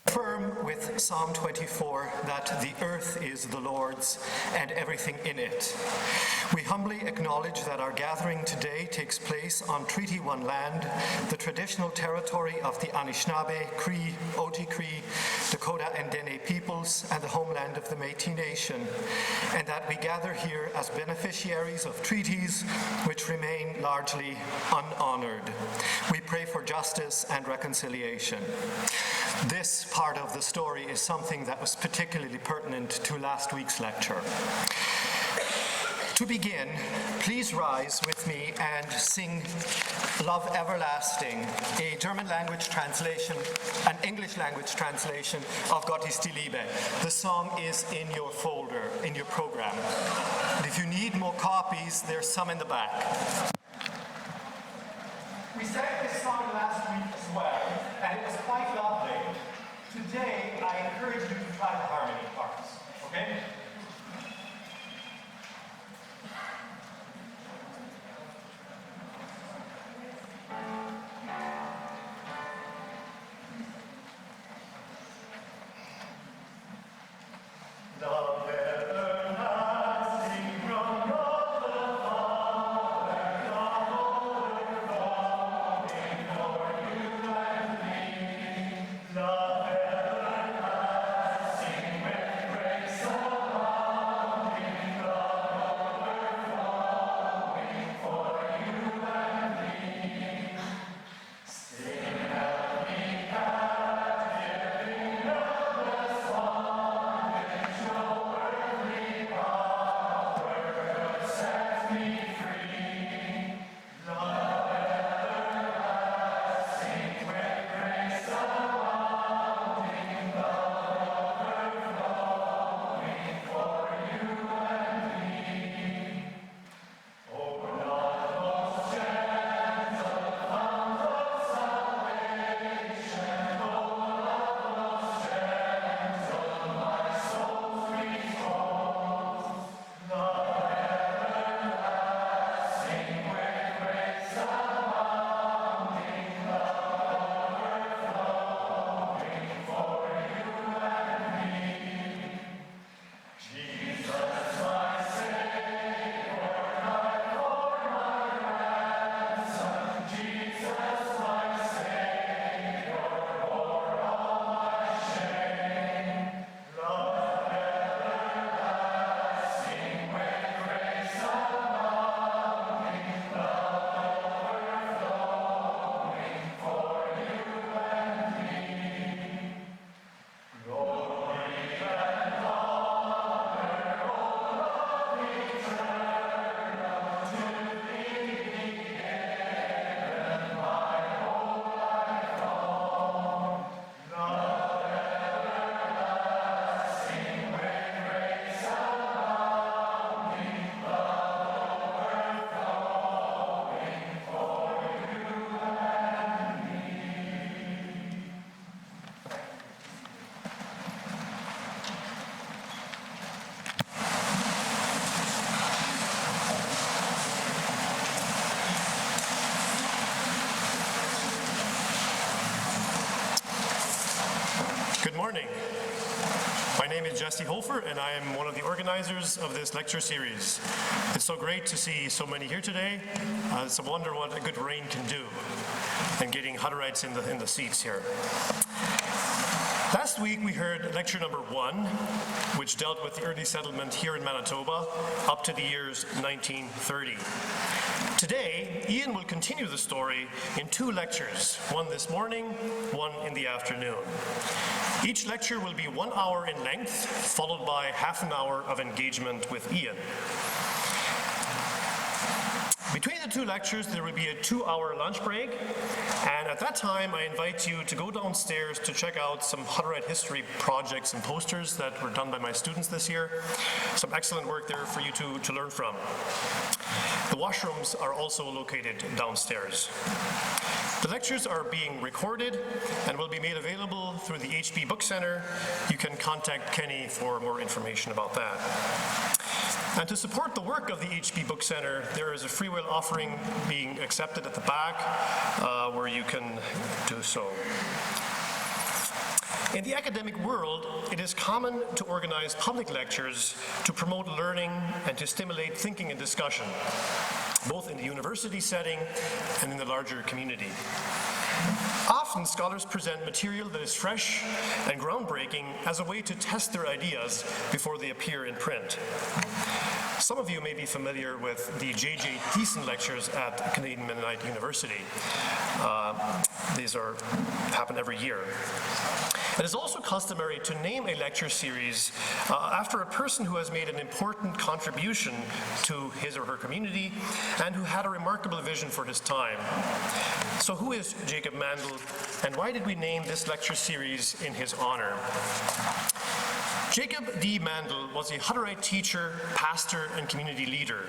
Affirm with Psalm 24 that the earth is the Lord's and everything in it. We humbly acknowledge that our gathering today takes place on Treaty 1 land, the traditional territory of the Anishinaabe, Cree, Oji-Cree, Dakota, and Dene peoples, and the homeland of the Métis Nation, and that we gather here as beneficiaries of treaties which remain largely unhonored. We pray for justice and reconciliation. This part of the story is something that was particularly pertinent to last week's lecture. To begin, please rise with me and sing Love Everlasting, a German language translation, an English language translation of Gott ist die Liebe. The song is in your folder, in your program. And if you need more copies, there's some in the back. We sang this song last week as well, and it was quite lovely. Today, I encourage you to try the harmony parts, okay? morning. My name is Jesse Holfer, and I am one of the organizers of this lecture series. It's so great to see so many here today. It's a wonder what a good rain can do, and getting Hutterites in the seats here. Last week we heard lecture number 1, which dealt with the early settlement here in Manitoba up to the years 1930. Today, Ian will continue the story in 2 lectures, one this morning, one in the afternoon. Each lecture will be 1 hour in length, followed by half an hour of engagement with Ian. Between the 2 lectures, there will be a 2-hour lunch break, and at that time, I invite you to go downstairs to check out some Hutterite history projects and posters that were done by my students this year. Some excellent work there for you to learn from. The washrooms are also located downstairs. The lectures are being recorded and will be made available through the HB Book Center. You can contact Kenny for more information about that. And to support the work of the HB Book Center, there is a free will offering being accepted at the back where you can do so. In the academic world, it is common to organize public lectures to promote learning and to stimulate thinking and discussion, both in the university setting and in the larger community. Often, scholars present material that is fresh and groundbreaking as a way to test their ideas before they appear in print. Some of you may be familiar with the J.J. Thiessen lectures at Canadian Mennonite University. These happen every year. It is also customary to name a lecture series after a person who has made an important contribution to his or her community and who had a remarkable vision for his time. So who is Jacob Maendel, and why did we name this lecture series in his honor? Jacob D. Maendel was a Hutterite teacher, pastor, and community leader.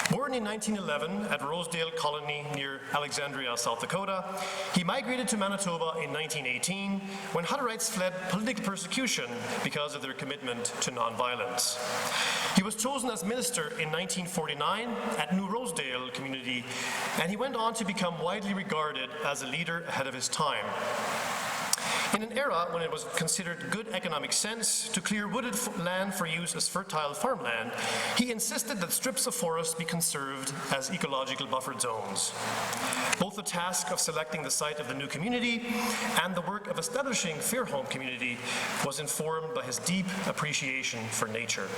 Born in 1911 at Rosedale Colony near Alexandria, South Dakota, he migrated to Manitoba in 1918 when Hutterites fled political persecution because of their commitment to nonviolence. He was chosen as minister in 1949 at New Rosedale Community, and he went on to become widely regarded as a leader ahead of his time. In an era when it was considered good economic sense to clear wooded land for use as fertile farmland, he insisted that strips of forest be conserved as ecological buffered zones. Both the task of selecting the site of the new community and the work of establishing Fairholme community was informed by his deep appreciation for nature.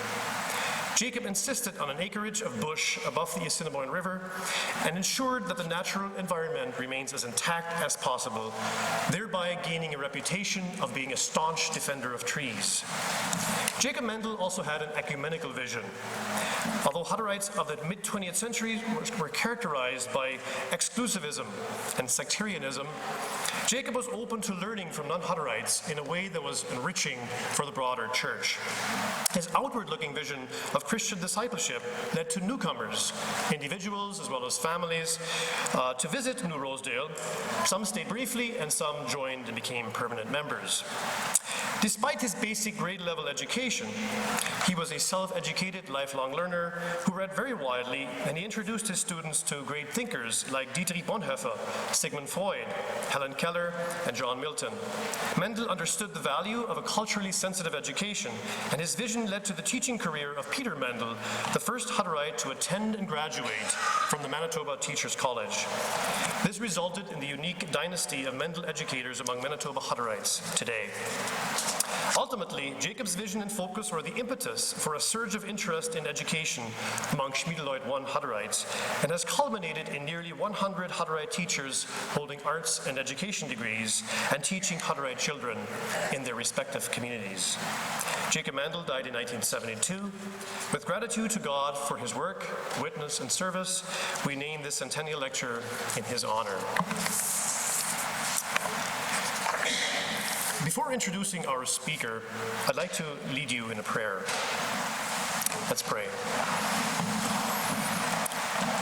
Jacob insisted on an acreage of bush above the Assiniboine River and ensured that the natural environment remains as intact as possible, thereby gaining a reputation of being a staunch defender of trees. Jacob Maendel also had an ecumenical vision. Although Hutterites of the mid-20th century were characterized by exclusivism and sectarianism, Jacob was open to learning from non-Hutterites in a way that was enriching for the broader church. His outward-looking vision of Christian discipleship led to newcomers, individuals as well as families, to visit New Rosedale. Some stayed briefly and some joined and became permanent members. Despite his basic grade-level education, he was a self-educated, lifelong learner who read very widely, and he introduced his students to great thinkers like Dietrich Bonhoeffer, Sigmund Freud, Helen Keller, and John Milton. Maendel understood the value of a culturally sensitive education, and his vision led to the teaching career of Peter Maendel, the first Hutterite to attend and graduate from the Manitoba Teachers College. This resulted in the unique dynasty of Maendel educators among Manitoba Hutterites today. Ultimately, Jacob's vision and focus were the impetus for a surge of interest in education among Schmiedeleut I Hutterites, and has culminated in nearly 100 Hutterite teachers holding arts and education degrees and teaching Hutterite children in their respective communities. Jacob Maendel died in 1972. With gratitude to God for his work, witness, and service, we name this centennial lecture in his honor. Before introducing our speaker, I'd like to lead you in a prayer. Let's pray.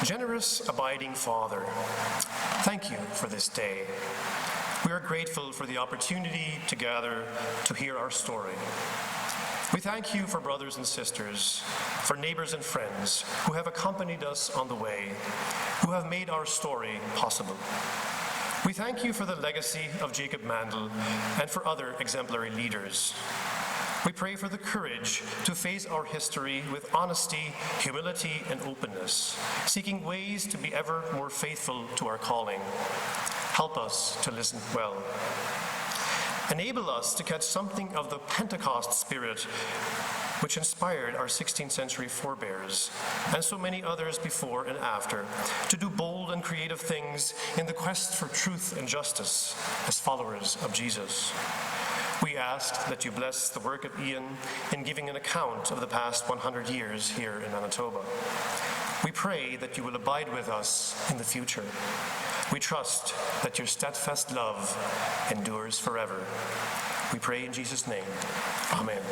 Generous, abiding Father, thank you for this day. We are grateful for the opportunity to gather to hear our story. We thank you for brothers and sisters, for neighbors and friends who have accompanied us on the way, who have made our story possible. We thank you for the legacy of Jacob Maendel and for other exemplary leaders. We pray for the courage to face our history with honesty, humility, and openness, seeking ways to be ever more faithful to our calling. Help us to listen well. Enable us to catch something of the Pentecost spirit which inspired our 16th century forebears, and so many others before and after, to do bold and creative things in the quest for truth and justice as followers of Jesus. We ask that you bless the work of Ian in giving an account of the past 100 years here in Manitoba. We pray that you will abide with us in the future. We trust that your steadfast love endures forever. We pray in Jesus' name. Amen.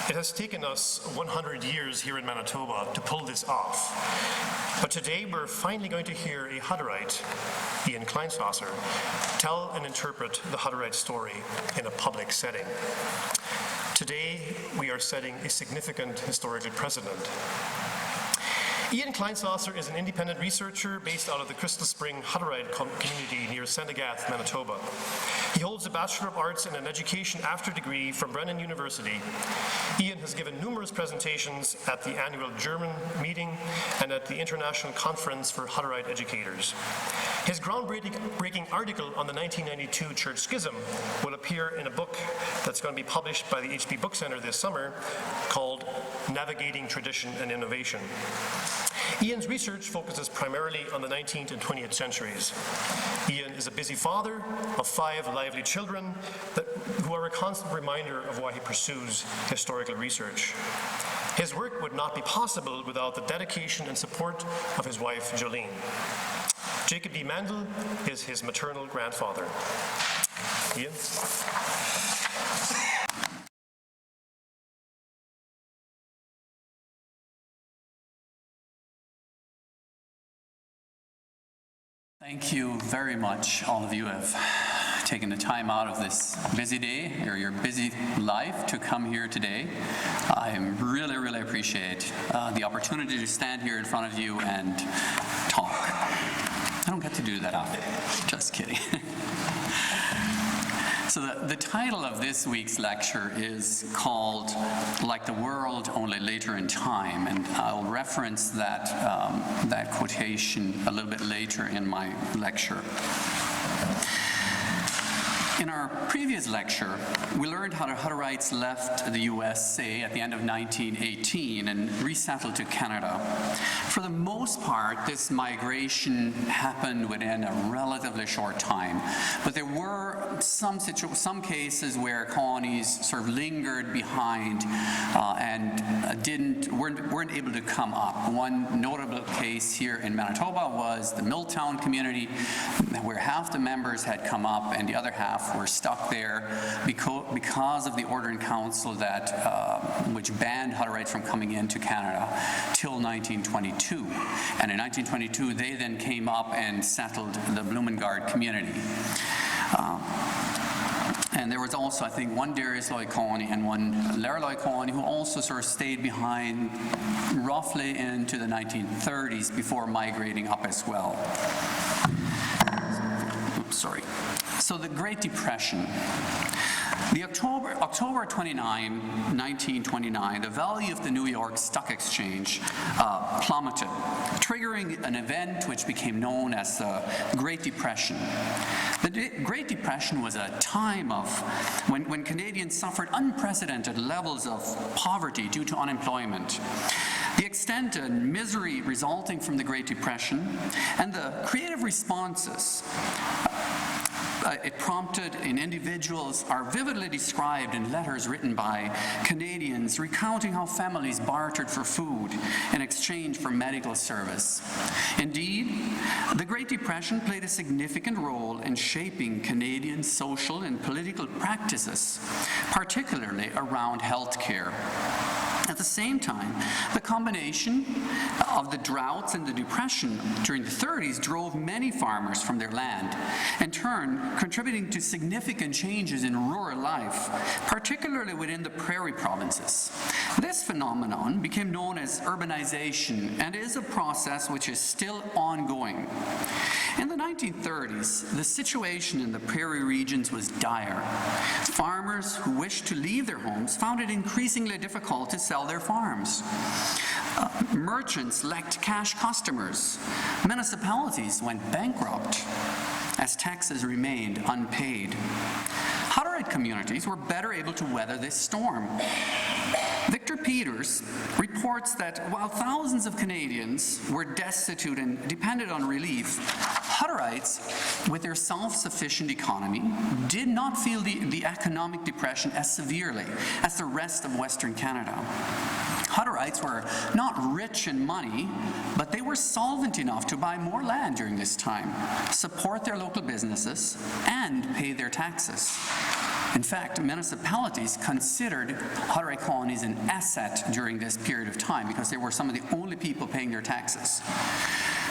It has taken us 100 years here in Manitoba to pull this off. But today we're finally going to hear a Hutterite, Ian Kleinsasser, tell and interpret the Hutterite story in a public setting. Today we are setting a significant historical precedent. Ian Kleinsasser is an independent researcher based out of the Crystal Spring Hutterite community near Sendegath, Manitoba. He holds a Bachelor of Arts in an Education after degree from Brennan University. Ian has given numerous presentations at the annual German meeting and at the International Conference for Hutterite Educators. His groundbreaking article on the 1992 Church Schism will appear in a book that's going to be published by the HB Book Center this summer called Navigating Tradition and Innovation. Ian's research focuses primarily on the 19th and 20th centuries. Ian is a busy father of 5 lively children who are a constant reminder of why he pursues historical research. His work would not be possible without the dedication and support of his wife, Jolene. Jacob D. Maendel is his maternal grandfather. Ian? Thank you very much. All of you have taken the time out of this busy day or your busy life to come here today. I really appreciate the opportunity to stand here in front of you and talk. I don't get to do that often. Just kidding. So the title of this week's lecture is called Like the World, Only Later in Time, and I'll reference that quotation a little bit later in my lecture. In our previous lecture, we learned how the Hutterites left the USA at the end of 1918 and resettled to Canada. For the most part, this migration happened within a relatively short time, but there were some cases where colonies sort of lingered behind and weren't able to come up. One notable case here in Manitoba was the Milltown community, where half the members had come up and the other half were stuck there because of the Order in Council that which banned Hutterites from coming into Canada till 1922. And in 1922, they then came up and settled the Blumengard community. And there was also, I think, one Darius-Loy colony and one Lerloy colony who also sort of stayed behind roughly into the 1930s before migrating up as well. Oops, sorry. So the Great Depression. The October 29, 1929, the value of the New York Stock Exchange plummeted, triggering an event which became known as the Great Depression. The Great Depression was a time of when Canadians suffered unprecedented levels of poverty due to unemployment. The extent and misery resulting from the Great Depression and the creative responses it prompted in individuals are vividly described in letters written by Canadians recounting how families bartered for food in exchange for medical service. Indeed, the Great Depression played a significant role in shaping Canadian social and political practices, particularly around health care. At the same time, the combination of the droughts and the depression during the 30s drove many farmers from their land, in turn contributing to significant changes in rural life, particularly within the prairie provinces. This phenomenon became known as urbanization and is a process which is still ongoing. In the 1930s, the situation in the prairie regions was dire. Farmers who wished to leave their homes found it increasingly difficult to sell their farms. Merchants lacked cash customers. Municipalities went bankrupt as taxes remained unpaid. Hutterite communities were better able to weather this storm. Victor Peters reports that while thousands of Canadians were destitute and depended on relief, Hutterites, with their self-sufficient economy, did not feel the economic depression as severely as the rest of Western Canada. Hutterites were not rich in money, but they were solvent enough to buy more land during this time, support their local businesses, and pay their taxes. In fact, municipalities considered Hutterite colonies an asset during this period of time because they were some of the only people paying their taxes.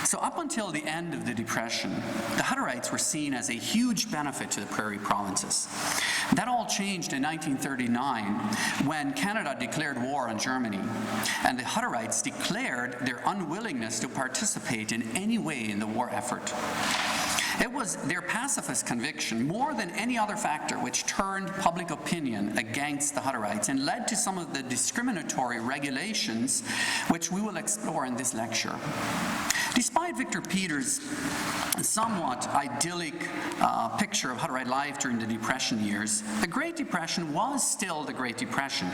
So up until the end of the Depression, the Hutterites were seen as a huge benefit to the prairie provinces. That all changed in 1939 when Canada declared war on Germany, and the Hutterites declared their unwillingness to participate in any way in the war effort. It was their pacifist conviction, more than any other factor, which turned public opinion against the Hutterites and led to some of the discriminatory regulations which we will explore in this lecture. Despite Victor Peters' somewhat idyllic picture of Hutterite life during the Depression years, the Great Depression was still the Great Depression.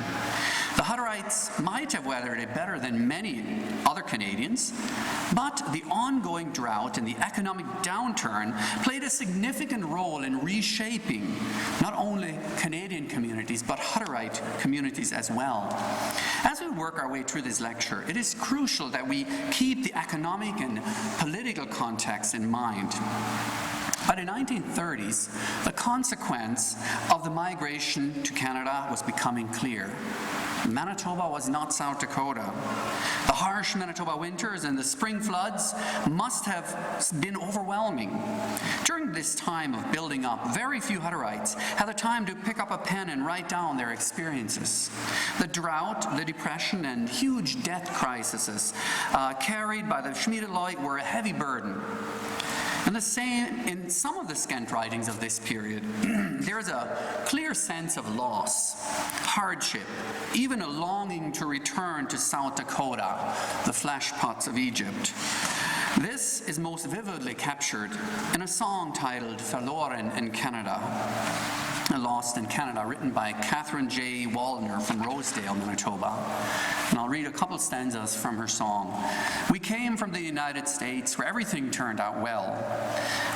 The Hutterites might have weathered it better than many other Canadians, but the ongoing drought and the economic downturn played a significant role in reshaping not only Canadian communities, but Hutterite communities as well. As we work our way through this lecture, it is crucial that we keep the economic and political context in mind. By the 1930s, the consequence of the migration to Canada was becoming clear. Manitoba was not South Dakota. The harsh Manitoba winters and the spring floods must have been overwhelming. During this time of building up, very few Hutterites had the time to pick up a pen and write down their experiences. The drought, the depression, and huge death crises carried by the Schmiedeleut were a heavy burden. And the same in some of the scant writings of this period, there is a clear sense of loss, hardship, even a longing to return to South Dakota, the flesh pots of Egypt. This is most vividly captured in a song titled Verloren in Canada, Lost in Canada, written by Catherine J. Wallner from Rosedale, Manitoba. And I'll read a couple stanzas from her song. We came from the United States where everything turned out well.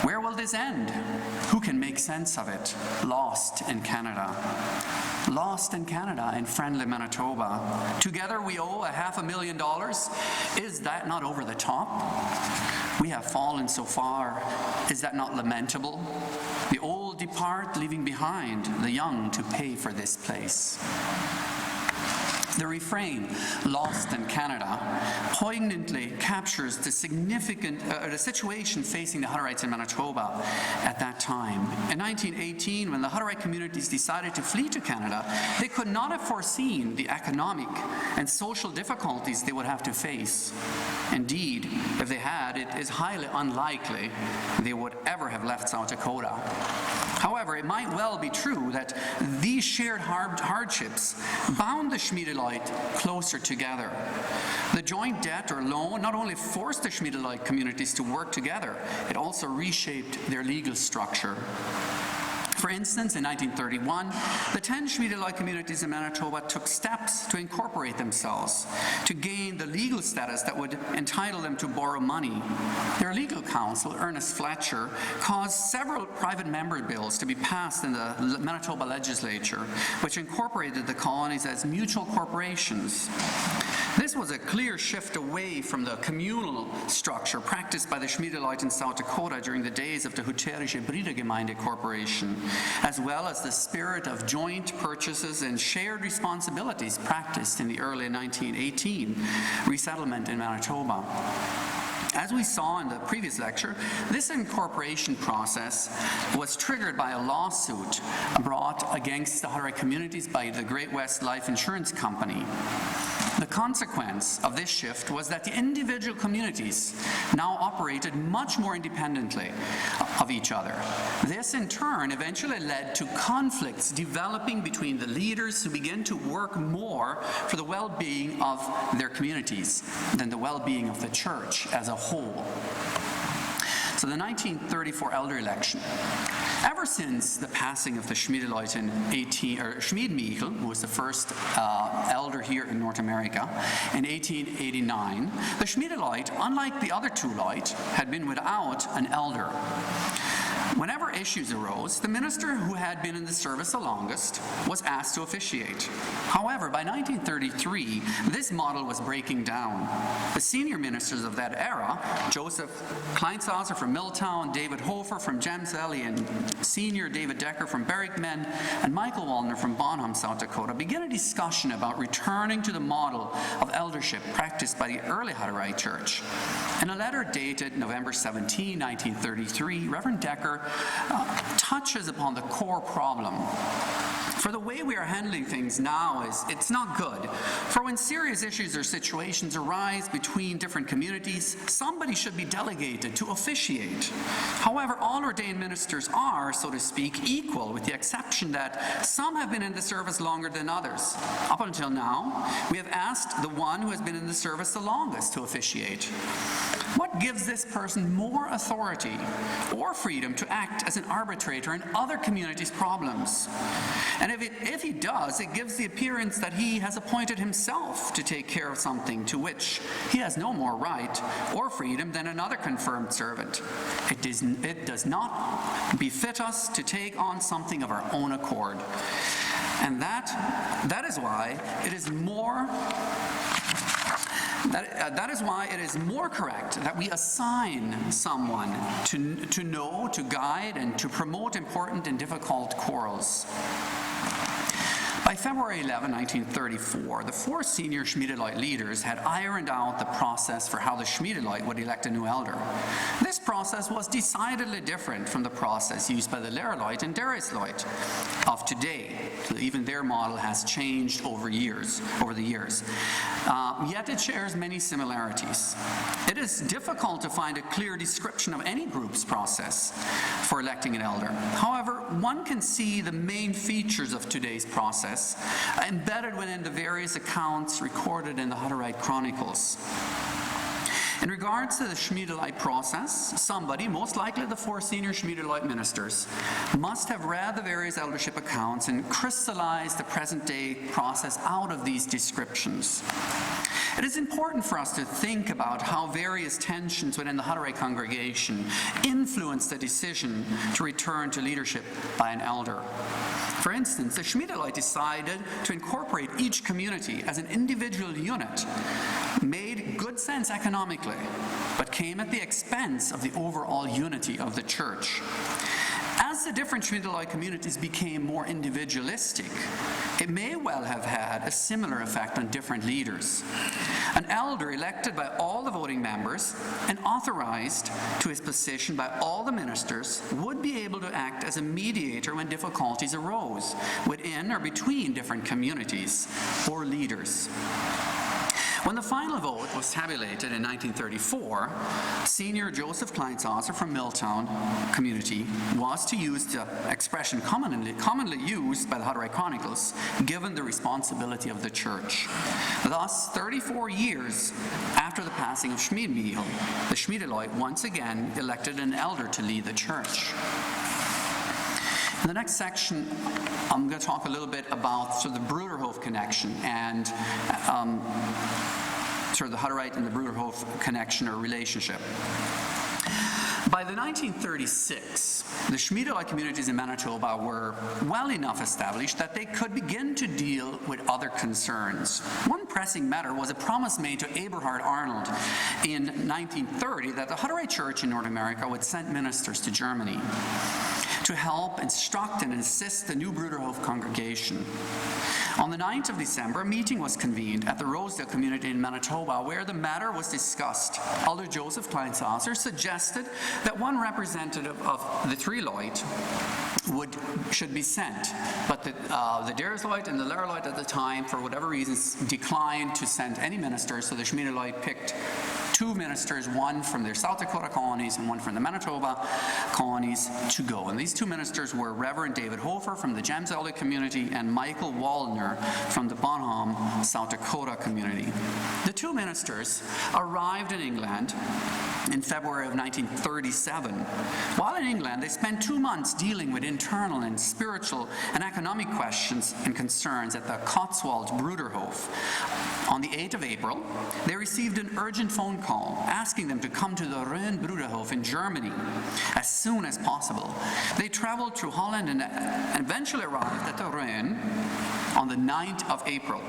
Where will this end? Who can make sense of it? Lost in Canada. Lost in Canada in friendly Manitoba. Together we owe $500,000. Is that not over the top? We have fallen so far. Is that not lamentable? The old depart, leaving behind the young to pay for this place. The refrain, Lost in Canada, poignantly captures the the situation facing the Hutterites in Manitoba at that time. In 1918, when the Hutterite communities decided to flee to Canada, they could not have foreseen the economic and social difficulties they would have to face. Indeed, if they had, it is highly unlikely they would ever have left South Dakota. However, it might well be true that these shared hardships bound the Schmiedeleut closer together. The joint debt or loan not only forced the Schmiedeleut communities to work together, it also reshaped their legal structure. For instance, in 1931, the 10 Schmiedeleut communities in Manitoba took steps to incorporate themselves, to gain the legal status that would entitle them to borrow money. Their legal counsel, Ernest Fletcher, caused several private member bills to be passed in the Manitoba legislature, which incorporated the colonies as mutual corporations. This was a clear shift away from the communal structure practiced by the Schmiedeleut in South Dakota during the days of the Hutterian Brethren Church, as well as the spirit of joint purchases and shared responsibilities practiced in the early 1918 resettlement in Manitoba. As we saw in the previous lecture, this incorporation process was triggered by a lawsuit brought against the Hutterite communities by the Great West Life Insurance Company. The consequence of this shift was that the individual communities now operated much more independently of each other. This, in turn, eventually led to conflicts developing between the leaders who began to work more for the well-being of their communities than the well-being of the church as a whole. So the 1934 elder election. Ever since the passing of the Schmiedeleut in Schmiedeleut, who was the first elder here in North America, in 1889, the Schmiedeleut, unlike the other two Leut, had been without an elder. Whenever issues arose, the minister who had been in the service the longest was asked to officiate. However, by 1933, this model was breaking down. The senior ministers of that era, Joseph Kleinshauser from Milltown, David Hofer from James Valley, and senior David Decker from Berwickmen, and Michael Wallner from Bonham, South Dakota, began a discussion about returning to the model of eldership practiced by the early Hutterite Church. In a letter dated November 17, 1933, Reverend Decker touches upon the core problem. For the way we are handling things now it's not good. For when serious issues or situations arise between different communities, somebody should be delegated to officiate. However, all ordained ministers are, so to speak, equal, with the exception that some have been in the service longer than others. Up until now, we have asked the one who has been in the service the longest to officiate. What gives this person more authority or freedom to act as an arbitrator in other communities' problems? And if he does, it gives the appearance that he has appointed himself to take care of something to which he has no more right or freedom than another confirmed servant. It does not befit us to take on something of our own accord. And that is why it is more That is why it is more correct that we assign someone to know, to guide, and to promote important and difficult quarrels. By February 11, 1934, the four senior Schmiedeleut leaders had ironed out the process for how the Schmiedeleut would elect a new elder. This process was decidedly different from the process used by the Lehrleut and Derisleut of today. So even their model has changed over the years. Yet it shares many similarities. It is difficult to find a clear description of any group's process for electing an elder. However, one can see the main features of today's process embedded within the various accounts recorded in the Hutterite chronicles. In regards to the Schmiedeleut process, somebody, most likely the four senior Schmiedeleut ministers, must have read the various eldership accounts and crystallized the present-day process out of these descriptions. It is important for us to think about how various tensions within the Hutterite congregation influence the decision to return to leadership by an elder. For instance, the Schmiedeleut decided to incorporate each community as an individual unit, made good sense economically, but came at the expense of the overall unity of the church. As the different Schmiedeleut communities became more individualistic, it may well have had a similar effect on different leaders. An elder elected by all the voting members and authorized to his position by all the ministers would be able to act as a mediator when difficulties arose within or between different communities or leaders. When the final vote was tabulated in 1934, Senior Joseph Kleinsausser from Milltown community was, to use the expression commonly used by the Hutterite Chronicles, given the responsibility of the church. Thus, 34 years after the passing of Schmiedeleut, the Schmiedeleut once again elected an elder to lead the church. In the next section, I'm going to talk a little bit about the Bruderhof connection and the Hutterite and the Bruderhof connection or relationship. By the 1936, the Schmiedeleut communities in Manitoba were well enough established that they could begin to deal with other concerns. One pressing matter was a promise made to Eberhard Arnold in 1930 that the Hutterite Church in North America would send ministers to Germany to help instruct and assist the new Bruderhof congregation. On the 9th of December, a meeting was convened at the Rosedale community in Manitoba where the matter was discussed. Elder Joseph Kleinsausser suggested that one representative of the Trileut should be sent, but the Derisleut and the Lehrleut at the time, for whatever reasons, declined to send any ministers, so the Schmiedeleut picked two ministers, one from their South Dakota colonies and one from the Manitoba colonies, to go. And these two ministers were Reverend David Hofer from the Gemselde community and Michael Waldner from the Bonham, South Dakota community. The two ministers arrived in England in February of 1937. While in England, they spent 2 months dealing with internal and spiritual and economic questions and concerns at the Cotswold Bruderhof. On the 8th of April, they received an urgent phone call asking them to come to the Rhön Bruderhof in Germany as soon as possible. They traveled through Holland and eventually arrived at the Rhön on the 9th of April.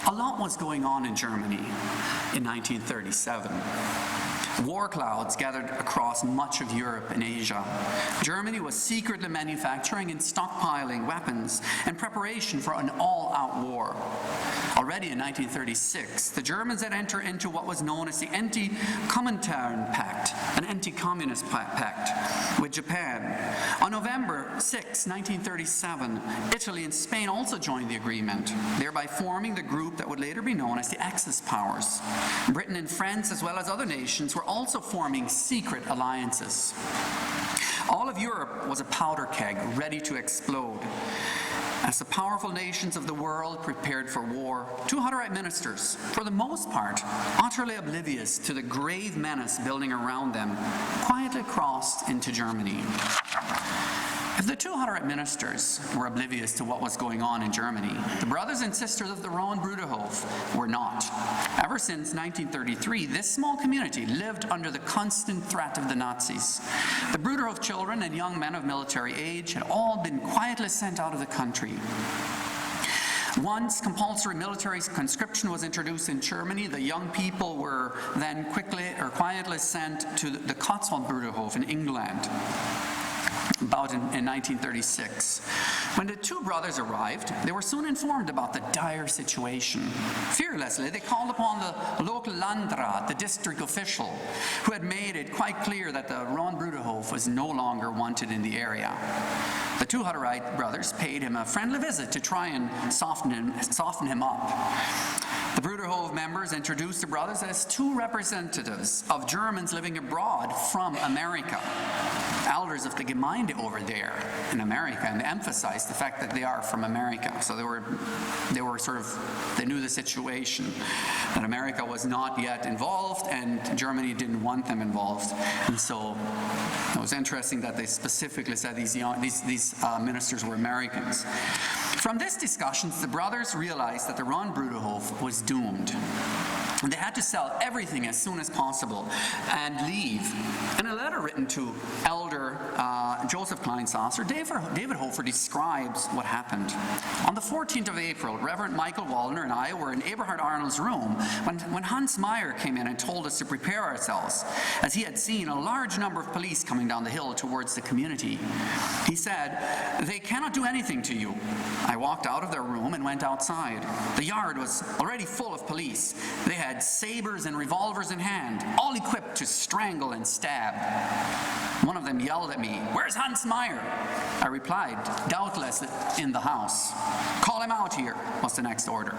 A lot was going on in Germany in 1937. War clouds gathered across much of Europe and Asia. Germany was secretly manufacturing and stockpiling weapons in preparation for an all-out war. Already in 1936, the Germans had entered into what was known as the Anti-Comintern Pact, an anti-communist pact with Japan. On November 6, 1937, Italy and Spain also joined the agreement, thereby forming the group that would later be known as the Axis powers. Britain and France, as well as other nations, were also forming secret alliances. All of Europe was a powder keg ready to explode. As the powerful nations of the world prepared for war, two Hutterite ministers, for the most part utterly oblivious to the grave menace building around them, quietly crossed into Germany. If the two Hutterite ministers were oblivious to what was going on in Germany, the brothers and sisters of the Rowan Bruderhof were not. Ever since 1933, this small community lived under the constant threat of the Nazis. The Bruderhof children and young men of military age had all been quietly sent out of the country. Once compulsory military conscription was introduced in Germany, the young people were then quietly sent to the Cotswold Bruderhof in England, about in 1936. When the two brothers arrived, they were soon informed about the dire situation. Fearlessly, they called upon the local Landrat, the district official, who had made it quite clear that the Rowan Bruderhof was no longer wanted in the area. The two Hutterite brothers paid him a friendly visit to try and soften him up. The Bruderhof members introduced the brothers as two representatives of Germans living abroad from America, elders of the Gemeinde over there in America, and emphasized the fact that they are from America. So they knew the situation, that America was not yet involved and Germany didn't want them involved. And so it was interesting that they specifically said these ministers were Americans. From this discussions, the brothers realized that the Rowan Bruderhof was doomed. And they had to sell everything as soon as possible and leave. In a letter written to Elder Joseph Kleinsasser, David Hofer describes what happened. On the 14th of April, Reverend Michael Wallner and I were in Eberhard Arnold's room when Hans Meyer came in and told us to prepare ourselves, as he had seen a large number of police coming down the hill towards the community. He said, "They cannot do anything to you." I walked out of their room and went outside. The yard was already full of police. They had sabers and revolvers in hand, all equipped to strangle and stab. One of them yelled at me, "Where's Hans Meyer?" I replied, "Doubtless in the house." "Call him out here," was the next order.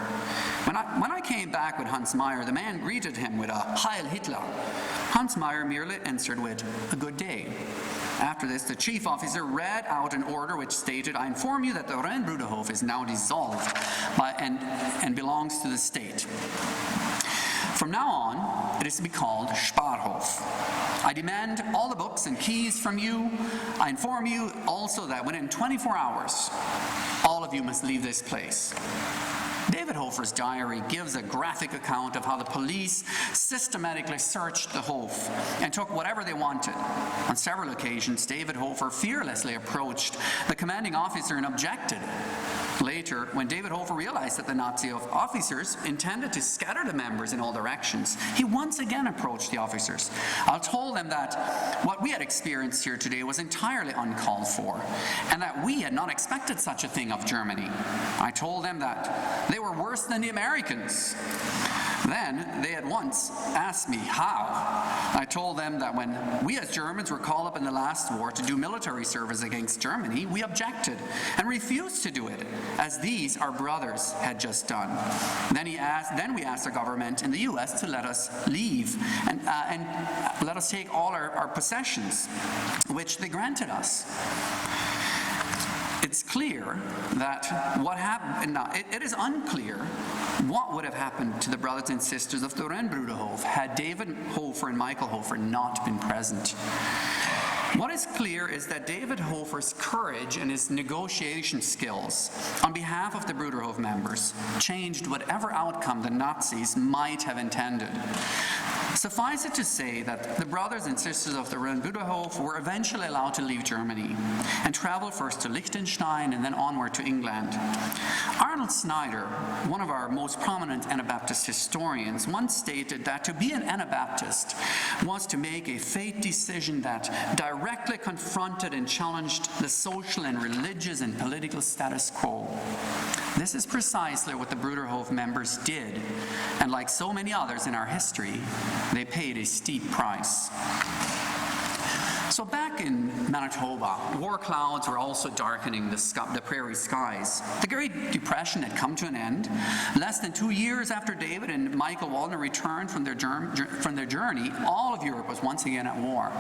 When I came back with Hans Meyer, the man greeted him with a "Heil Hitler." Hans Meyer merely answered with a "Good day." After this, the chief officer read out an order which stated, "I inform you that the Rowan Bruderhof is now dissolved and belongs to the state. From now on, it is to be called Sparhof. I demand all the books and keys from you. I inform you also that within 24 hours, all of you must leave this place." David Hofer's diary gives a graphic account of how the police systematically searched the Hof and took whatever they wanted. On several occasions, David Hofer fearlessly approached the commanding officer and objected. Later, when David Hofer realized that the Nazi officers intended to scatter the members in all directions, he once again approached the officers. I told them that what we had experienced here today was entirely uncalled for, and that we had not expected such a thing of Germany. I told them that they were worse than the Americans. Then they at once asked me how. I told them that when we as Germans were called up in the last war to do military service against Germany, we objected and refused to do it, as these, our brothers, had just done. Then we asked the government in the US to let us leave and let us take all our possessions, which they granted us. It's clear that what happened, now it is unclear what would have happened to the brothers and sisters of the Rowan Bruderhof had David Hofer and Michael Hofer not been present. What is clear is that David Hofer's courage and his negotiation skills on behalf of the Bruderhof members changed whatever outcome the Nazis might have intended. Suffice it to say that the brothers and sisters of the Bruderhof were eventually allowed to leave Germany and travel first to Liechtenstein and then onward to England. Arnold Snyder, one of our most prominent Anabaptist historians, once stated that to be an Anabaptist was to make a faith decision that directly confronted and challenged the social and religious and political status quo. This is precisely what the Bruderhof members did, and like so many others in our history, they paid a steep price. So back in Manitoba, war clouds were also darkening the prairie skies. The Great Depression had come to an end. Less than 2 years after David and Michael Waldner returned from their journey, all of Europe was once again at war.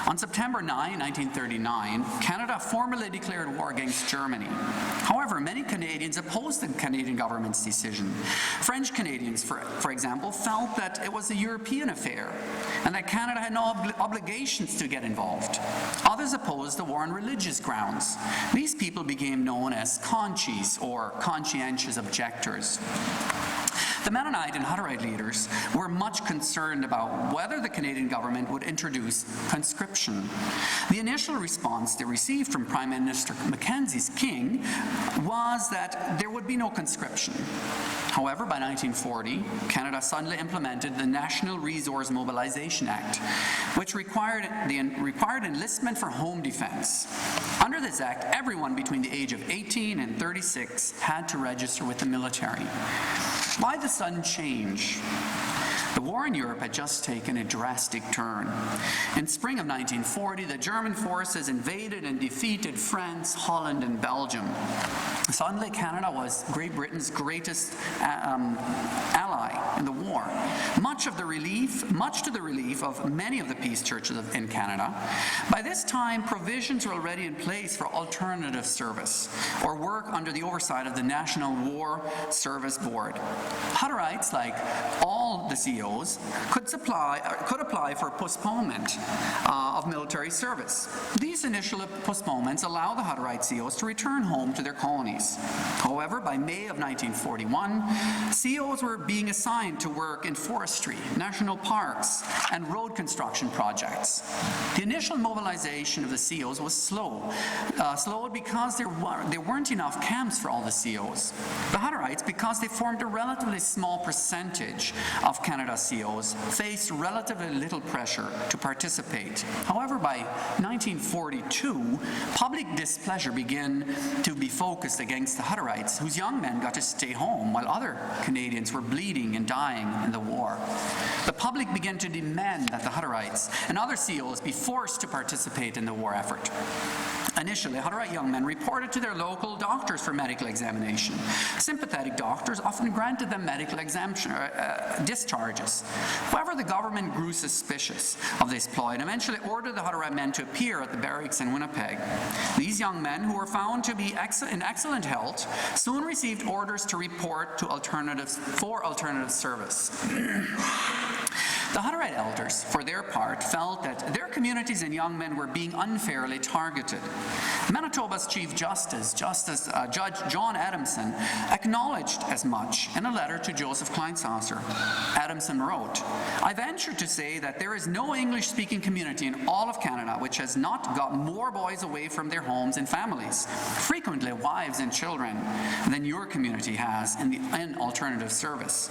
On September 9, 1939, Canada formally declared war against Germany. However, many Canadians opposed the Canadian government's decision. French Canadians, for example, felt that it was a European affair and that Canada had no obligations to get involved. Others opposed the war on religious grounds. These people became known as conchies, or conscientious objectors. The Mennonite and Hutterite leaders were much concerned about whether the Canadian government would introduce conscription. The initial response they received from Prime Minister Mackenzie's king was that there would be no conscription. However, by 1940, Canada suddenly implemented the National Resource Mobilization Act, which required enlistment for home defense. Under this act, everyone between the age of 18 and 36 had to register with the military. Why the sudden change? The war in Europe had just taken a drastic turn. In spring of 1940, the German forces invaded and defeated France, Holland, and Belgium. Suddenly, Canada was Great Britain's greatest ally in the war. Much to the relief of many of the peace churches in Canada. By this time, provisions were already in place for alternative service, or work under the oversight of the National War Service Board. Hutterites, like all the COs, could apply for postponement of military service. These initial postponements allow the Hutterite COs to return home to their colonies. However, by May of 1941, COs were being assigned to work in forestry, national parks, and road construction projects. The initial mobilization of the COs was slowed because there weren't enough camps for all the COs. The Hutterites, because they formed a relatively small percentage of Canada's COs, faced relatively little pressure to participate. However, by 1942, public displeasure began to be focused against the Hutterites, whose young men got to stay home while other Canadians were bleeding and dying in the war. The public began to demand that the Hutterites and other COs be forced to participate in the war effort. Initially, Hutterite young men reported to their local doctors for medical examination. Sympathetic doctors often granted them medical discharges. However, the government grew suspicious of this ploy and eventually ordered the Hutterite men to appear at the barracks in Winnipeg. These young men, who were found to be in excellent health, soon received orders to report to alternative service. The Hutterite elders, for their part, felt that their communities and young men were being unfairly targeted. Manitoba's Chief Justice, Judge John Adamson, acknowledged as much in a letter to Joseph Kleinsasser. Adamson wrote, "I venture to say that there is no English-speaking community in all of Canada which has not got more boys away from their homes and families, frequently wives and children, than your community has in alternative service."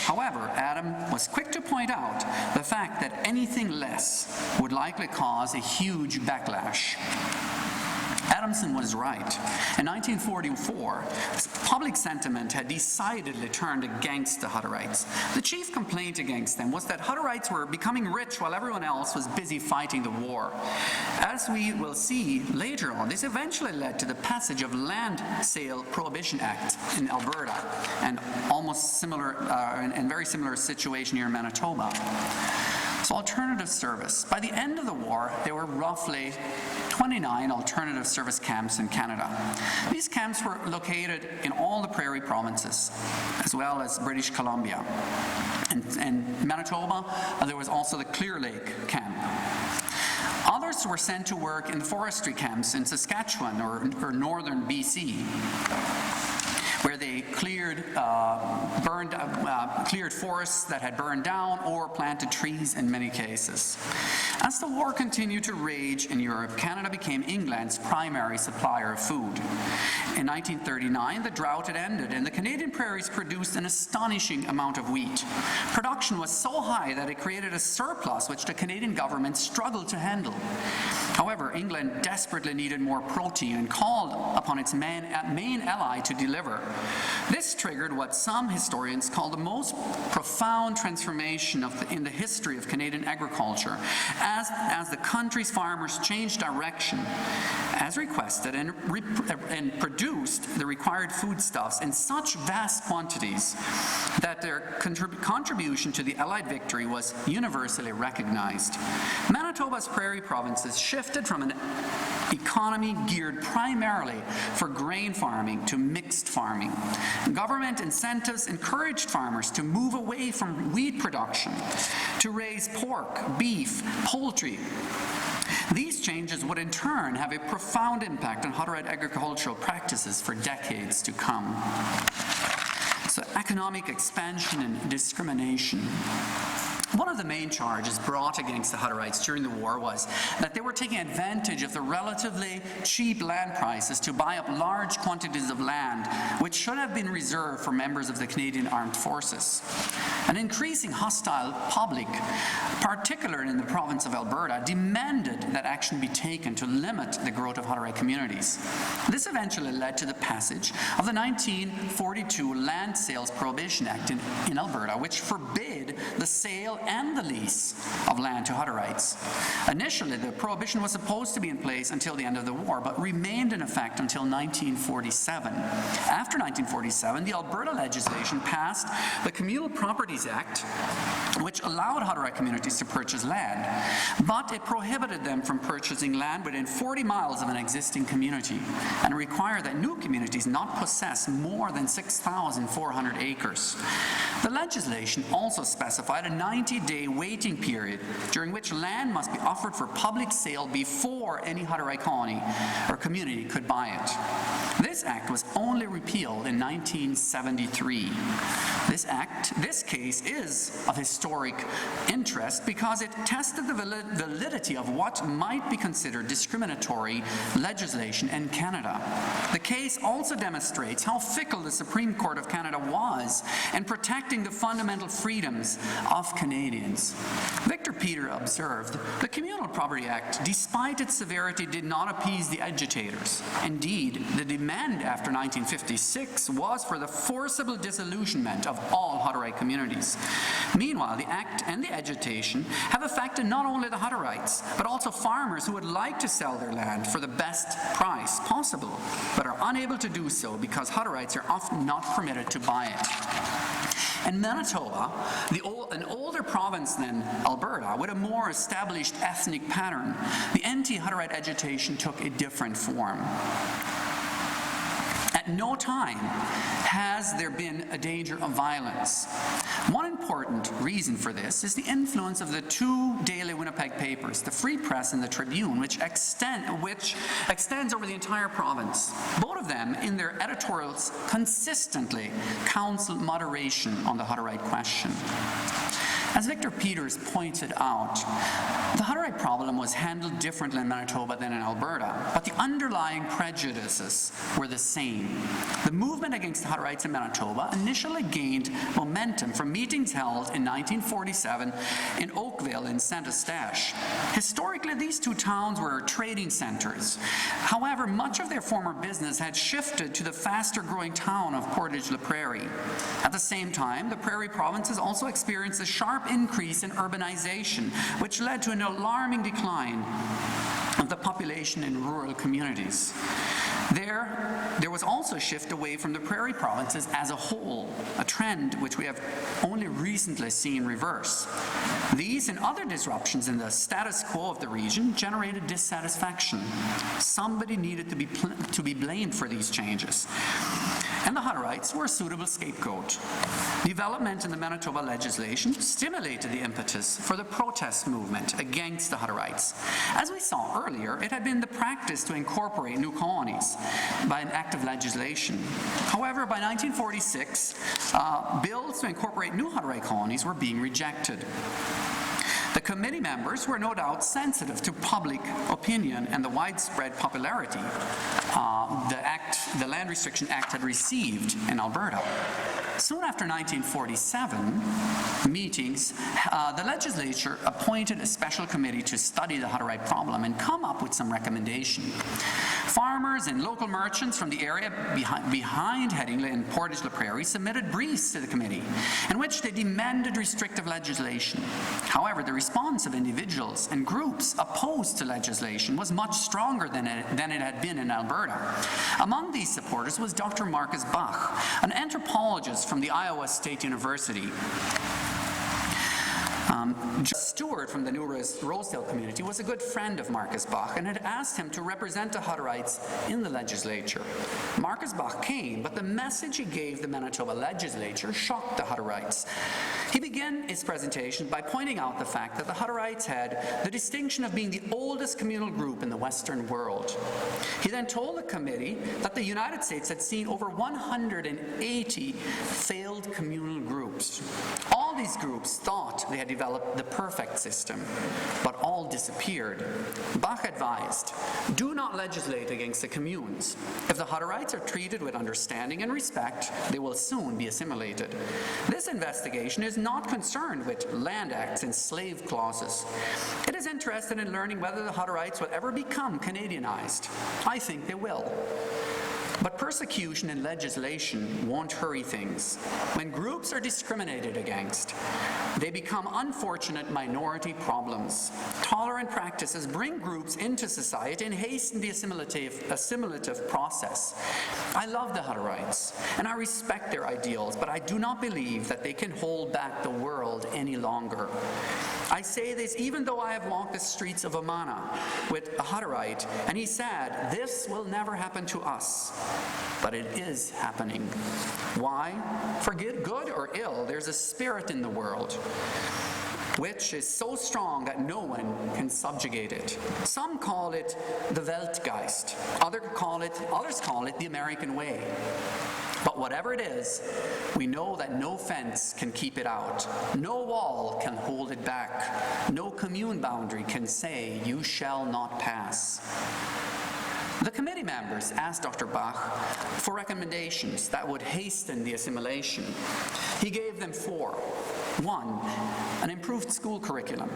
However, Adam was quick to point out the fact that anything less would likely cause a huge backlash. Adamson was right. In 1944, public sentiment had decidedly turned against the Hutterites. The chief complaint against them was that Hutterites were becoming rich while everyone else was busy fighting the war. As we will see later on, this eventually led to the passage of Land Sale Prohibition Act in Alberta, and almost similar, and very similar situation here in Manitoba. So alternative service. By the end of the war, there were roughly 29 alternative service camps in Canada. These camps were located in all the prairie provinces, as well as British Columbia. And Manitoba, there was also the Clear Lake camp. Others were sent to work in forestry camps in Saskatchewan or northern BC, where they cleared, burned cleared forests that had burned down or planted trees in many cases. As the war continued to rage in Europe, Canada became England's primary supplier of food. In 1939, the drought had ended, and the Canadian prairies produced an astonishing amount of wheat. Production was so high that it created a surplus which the Canadian government struggled to handle. However, England desperately needed more protein and called upon its main ally to deliver. This triggered what some historians call the most profound transformation in the history of Canadian agriculture, as the country's farmers changed direction, as requested, and produced the required foodstuffs in such vast quantities that their contribution to the Allied victory was universally recognized. Manitoba's prairie provinces shifted from an economy geared primarily for grain farming to mixed farming. Government incentives encouraged farmers to move away from wheat production to raise pork, beef, poultry. These changes would in turn have a profound impact on Hutterite agricultural practices for decades to come. So, economic expansion and discrimination. One of the main charges brought against the Hutterites during the war was that they were taking advantage of the relatively cheap land prices to buy up large quantities of land, which should have been reserved for members of the Canadian Armed Forces. An increasing hostile public, particularly in the province of Alberta, demanded that action be taken to limit the growth of Hutterite communities. This eventually led to the passage of the 1942 Land Sales Prohibition Act in Alberta, which forbade the sale and the lease of land to Hutterites. Initially, the prohibition was supposed to be in place until the end of the war, but remained in effect until 1947. After 1947, the Alberta legislation passed the Communal Properties Act, which allowed Hutterite communities to purchase land, but it prohibited them from purchasing land within 40 miles of an existing community, and required that new communities not possess more than 6,400 acres. The legislation also specified a 90-day waiting period during which land must be offered for public sale before any Hutterite colony or community could buy it. This act was only repealed in 1973. This case is of historic interest because it tested the validity of what might be considered discriminatory legislation in Canada. The case also demonstrates how fickle the Supreme Court of Canada was in protecting the fundamental freedoms of Canadians. Victor Peter observed, the Communal Property Act, despite its severity, did not appease the agitators. Indeed, the demand after 1956 was for the forcible disillusionment of all Hutterite communities. Meanwhile, the Act and the agitation have affected not only the Hutterites, but also farmers who would like to sell their land for the best price possible, but are unable to do so because Hutterites are often not permitted to buy it. In Manitoba, an older province than Alberta, with a more established ethnic pattern, the anti-Hutterite agitation took a different form. At no time has there been a danger of violence. One important reason for this is the influence of the two daily Winnipeg papers, the Free Press and the Tribune, which extends over the entire province. Both of them, in their editorials, consistently counsel moderation on the Hutterite question. As Victor Peters pointed out, the Hutterite problem was handled differently in Manitoba than in Alberta, but the underlying prejudices were the same. The movement against the Hutterites in Manitoba initially gained momentum from meetings held in 1947 in Oakville and Saint Eustache. Historically, these two towns were trading centers. However, much of their former business had shifted to the faster-growing town of Portage-la-Prairie. At the same time, the Prairie provinces also experienced a sharp increase in urbanization, which led to an alarming decline of the population in rural communities. There was also a shift away from the prairie provinces as a whole, a trend which we have only recently seen reverse. These and other disruptions in the status quo of the region generated dissatisfaction. Somebody needed to be blamed for these changes. and the Hutterites were a suitable scapegoat. Development in the Manitoba legislation stimulated the impetus for the protest movement against the Hutterites. As we saw earlier, it had been the practice to incorporate new colonies by an act of legislation. However, by 1946, bills to incorporate new Hutterite colonies were being rejected. The committee members were no doubt sensitive to public opinion and the widespread popularity the Land Restriction Act had received in Alberta. Soon after 1947 meetings, the legislature appointed a special committee to study the Hutterite problem and come up with some recommendation. Farmers and local merchants from the area behind Headingley and Portage la Prairie submitted briefs to the committee in which they demanded restrictive legislation. However, the response of individuals and groups opposed to legislation was much stronger than it had been in Alberta. Among these supporters was Dr. Marcus Bach, an anthropologist from the Iowa State University. Stewart from the New Rosedale community was a good friend of Marcus Bach and had asked him to represent the Hutterites in the legislature. Marcus Bach came, but the message he gave the Manitoba legislature shocked the Hutterites. He began his presentation by pointing out the fact that the Hutterites had the distinction of being the oldest communal group in the Western world. He then told the committee that the United States had seen over 180 failed communal groups. All these groups thought they had developed the perfect system, but all disappeared. Bach advised, do not legislate against the communes. If the Hutterites are treated with understanding and respect, they will soon be assimilated. This investigation is not concerned with land acts and slave clauses. It is interested in learning whether the Hutterites will ever become Canadianized. I think they will. But persecution and legislation won't hurry things. When groups are discriminated against, they become unfortunate minority problems. Tolerant practices bring groups into society and hasten the assimilative process. I love the Hutterites, and I respect their ideals, but I do not believe that they can hold back the world any longer. I say this even though I have walked the streets of Amana with a Hutterite, and he said, this will never happen to us. But it is happening. Why? For good or ill, there's a spirit in the world which is so strong that no one can subjugate it. Some call it the Weltgeist. Others call it the American way. But whatever it is, we know that no fence can keep it out. No wall can hold it back. No commune boundary can say, you shall not pass. The committee members asked Dr. Bach for recommendations that would hasten the assimilation. He gave them 4. 1, an improved school curriculum.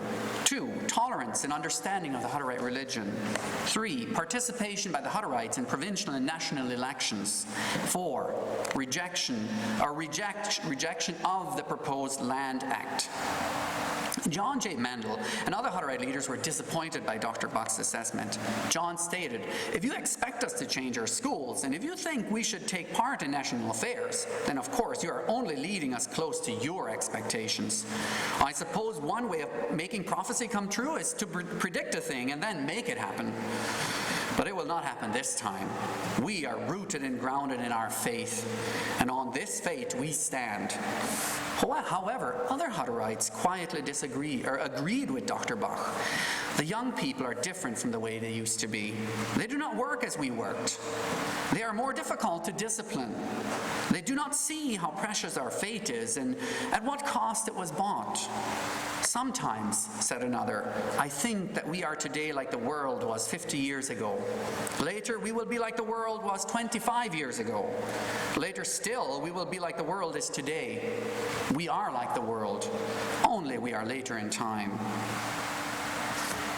2, tolerance and understanding of the Hutterite religion. 3, participation by the Hutterites in provincial and national elections. 4, rejection of the proposed Land Act. John J. Maendel and other Hutterite leaders were disappointed by Dr. Bach's assessment. John stated, if you expect us to change our schools, and if you think we should take part in national affairs, then of course you are only leading us close to your expectations. I suppose one way of making prophecy come true is to predict a thing and then make it happen. But it will not happen this time. We are rooted and grounded in our faith, and on this faith we stand. However, other Hutterites quietly agreed with Dr. Bach. The young people are different from the way they used to be. They do not work as we worked. They are more difficult to discipline. They do not see how precious our faith is and at what cost it was bought. Sometimes, said another, I think that we are today like the world was 50 years ago. Later, we will be like the world was 25 years ago. Later still, we will be like the world is today. We are like the world, only we are later in time.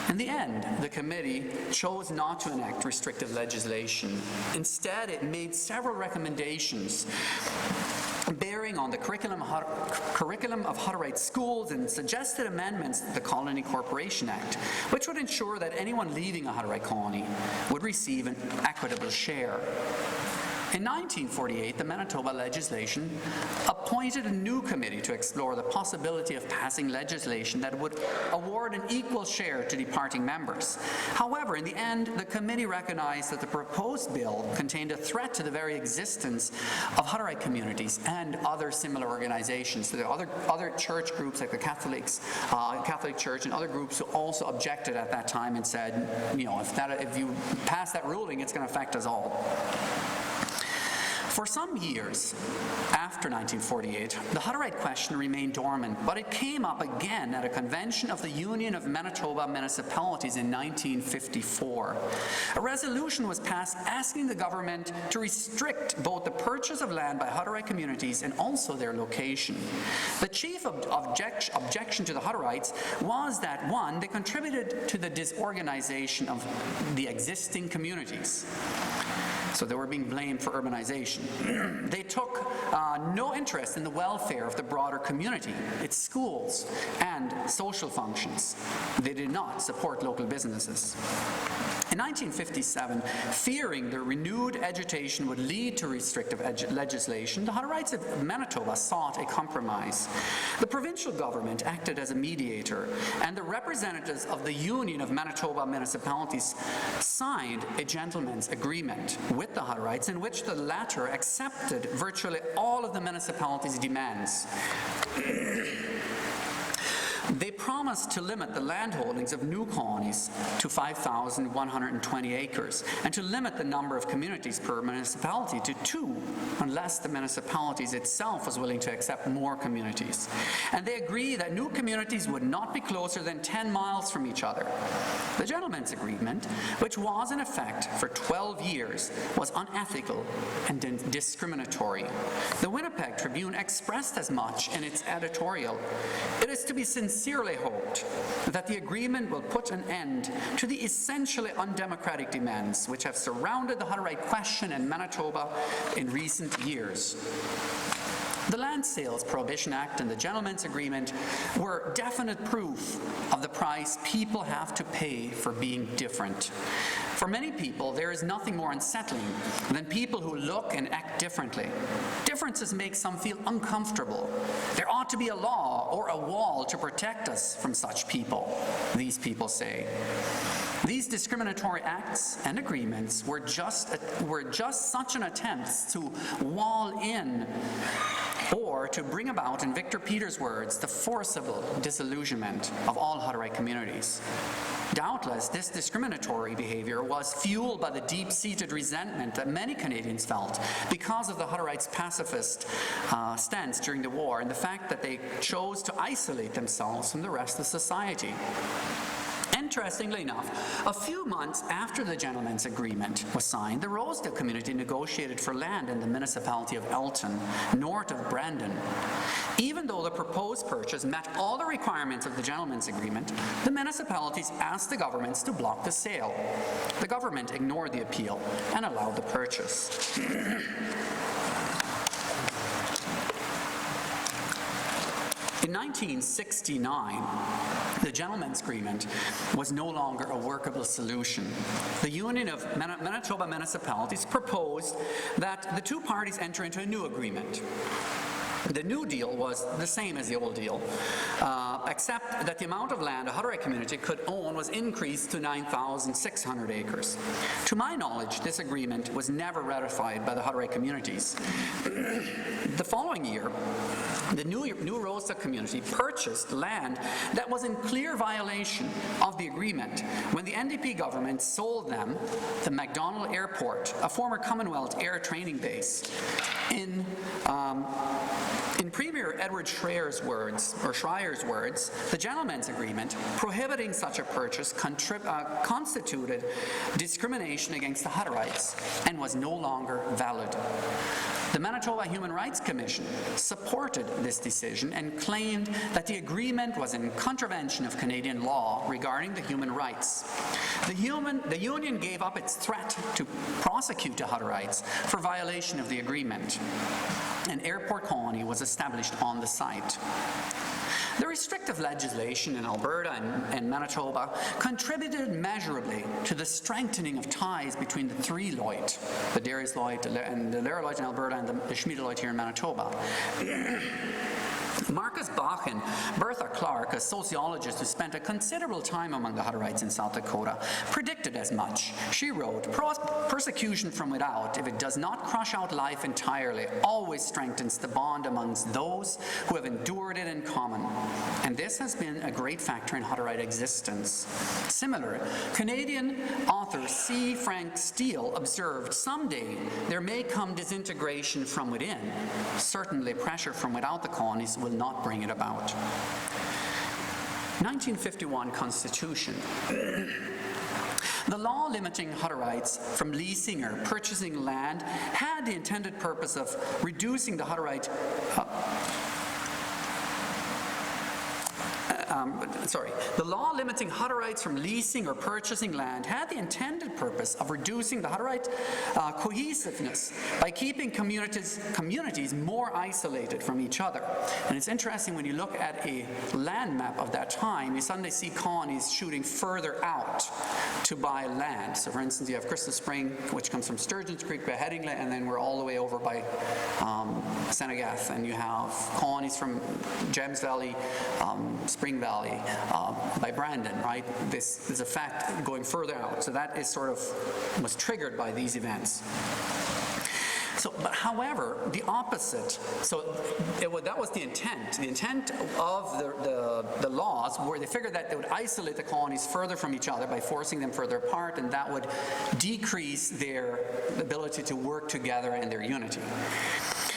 In the end, the committee chose not to enact restrictive legislation. Instead, it made several recommendations bearing on the curriculum of Hutterite schools and suggested amendments to the Colony Incorporation Act, which would ensure that anyone leaving a Hutterite colony would receive an equitable share. In 1948, the Manitoba legislation appointed a new committee to explore the possibility of passing legislation that would award an equal share to departing members. However, in the end, the committee recognized that the proposed bill contained a threat to the very existence of Hutterite communities and other similar organizations. So there are other church groups like the Catholic Church and other groups who also objected at that time and said, you know, if you pass that ruling, it's going to affect us all. For some years after 1948, the Hutterite question remained dormant, but it came up again at a convention of the Union of Manitoba Municipalities in 1954. A resolution was passed asking the government to restrict both the purchase of land by Hutterite communities and also their location. The chief objection to the Hutterites was that, one, they contributed to the disorganization of the existing communities. So they were being blamed for urbanization. They took no interest in the welfare of the broader community, its schools, and social functions. They did not support local businesses. In 1957, fearing the renewed agitation would lead to restrictive legislation, the Hutterites of Manitoba sought a compromise. The provincial government acted as a mediator, and the representatives of the Union of Manitoba Municipalities signed a gentleman's agreement with the Hutterites in which the latter accepted virtually all of the municipality's demands. They promised to limit the land holdings of new colonies to 5,120 acres and to limit the number of communities per municipality to 2, unless the municipalities itself was willing to accept more communities. And they agreed that new communities would not be closer than 10 miles from each other. The gentleman's agreement, which was in effect for 12 years, was unethical and discriminatory. The Winnipeg Tribune expressed as much in its editorial. It is to be sincerely hoped that the agreement will put an end to the essentially undemocratic demands which have surrounded the Hutterite question in Manitoba in recent years. The Land Sales Prohibition Act and the Gentleman's Agreement were definite proof of the price people have to pay for being different. For many people, there is nothing more unsettling than people who look and act differently. Differences make some feel uncomfortable. There ought to be a law or a wall to protect us from such people, these people say. These discriminatory acts and agreements were just such an attempt to wall in, or to bring about, in Victor Peters' words, the forcible disillusionment of all Hutterite communities. Doubtless, this discriminatory behavior was fueled by the deep-seated resentment that many Canadians felt because of the Hutterites' pacifist stance during the war and the fact that they chose to isolate themselves from the rest of society. Interestingly enough, a few months after the Gentleman's Agreement was signed, the Rosedale community negotiated for land in the municipality of Elton, north of Brandon. Even though the proposed purchase met all the requirements of the Gentleman's Agreement, the municipalities asked the governments to block the sale. The government ignored the appeal and allowed the purchase. In 1969, the Gentleman's Agreement was no longer a workable solution. The Union of Manitoba Municipalities proposed that the two parties enter into a new agreement. The new deal was the same as the old deal, except that the amount of land a Hutterite community could own was increased to 9,600 acres. To my knowledge, this agreement was never ratified by the Hutterite communities. The following year, the New Rosa community purchased land that was in clear violation of the agreement when the NDP government sold them the MacDonald Airport, a former Commonwealth air training base. In Premier Edward Schreier's words, the Gentleman's Agreement prohibiting such a purchase constituted discrimination against the Hutterites and was no longer valid. The Manitoba Human Rights Commission supported this decision and claimed that the agreement was in contravention of Canadian law regarding the human rights. The union gave up its threat to prosecute the Hutterites for violation of the agreement. an airport colony was established on the site. The restrictive legislation in Alberta and Manitoba contributed measurably to the strengthening of ties between the three Leut, the Darius-Leut and the Leut in Alberta and the Schmiedeleut here in Manitoba. Marcus Bach and Bertha Clark, a sociologist who spent a considerable time among the Hutterites in South Dakota, predicted as much. She wrote, "Persecution from without, if it does not crush out life entirely, always strengthens the bond amongst those who have endured it in common." And this has been a great factor in Hutterite existence. Similar, Canadian author C. Frank Steele observed, "Someday there may come disintegration from within. Certainly pressure from without the colonies will not bring it about." 1951 Constitution. The law limiting Hutterites from leasing or purchasing land had the intended purpose of reducing the Hutterite the law limiting Hutterites from leasing or purchasing land had the intended purpose of reducing the Hutterite cohesiveness by keeping communities more isolated from each other. And it's interesting when you look at a land map of that time, you suddenly see colonies shooting further out to buy land. So for instance, you have Crystal Spring, which comes from Sturgeon's Creek by Headingley, and then we're all the way over by Senegath, and you have colonies from James Valley, Spring Valley, by Brandon, right? This is a fact going further out. So that is sort of was triggered by these events. So, but however, the opposite, so that was the intent. The intent of the laws were they figured that they would isolate the colonies further from each other by forcing them further apart, and that would decrease their ability to work together and their unity.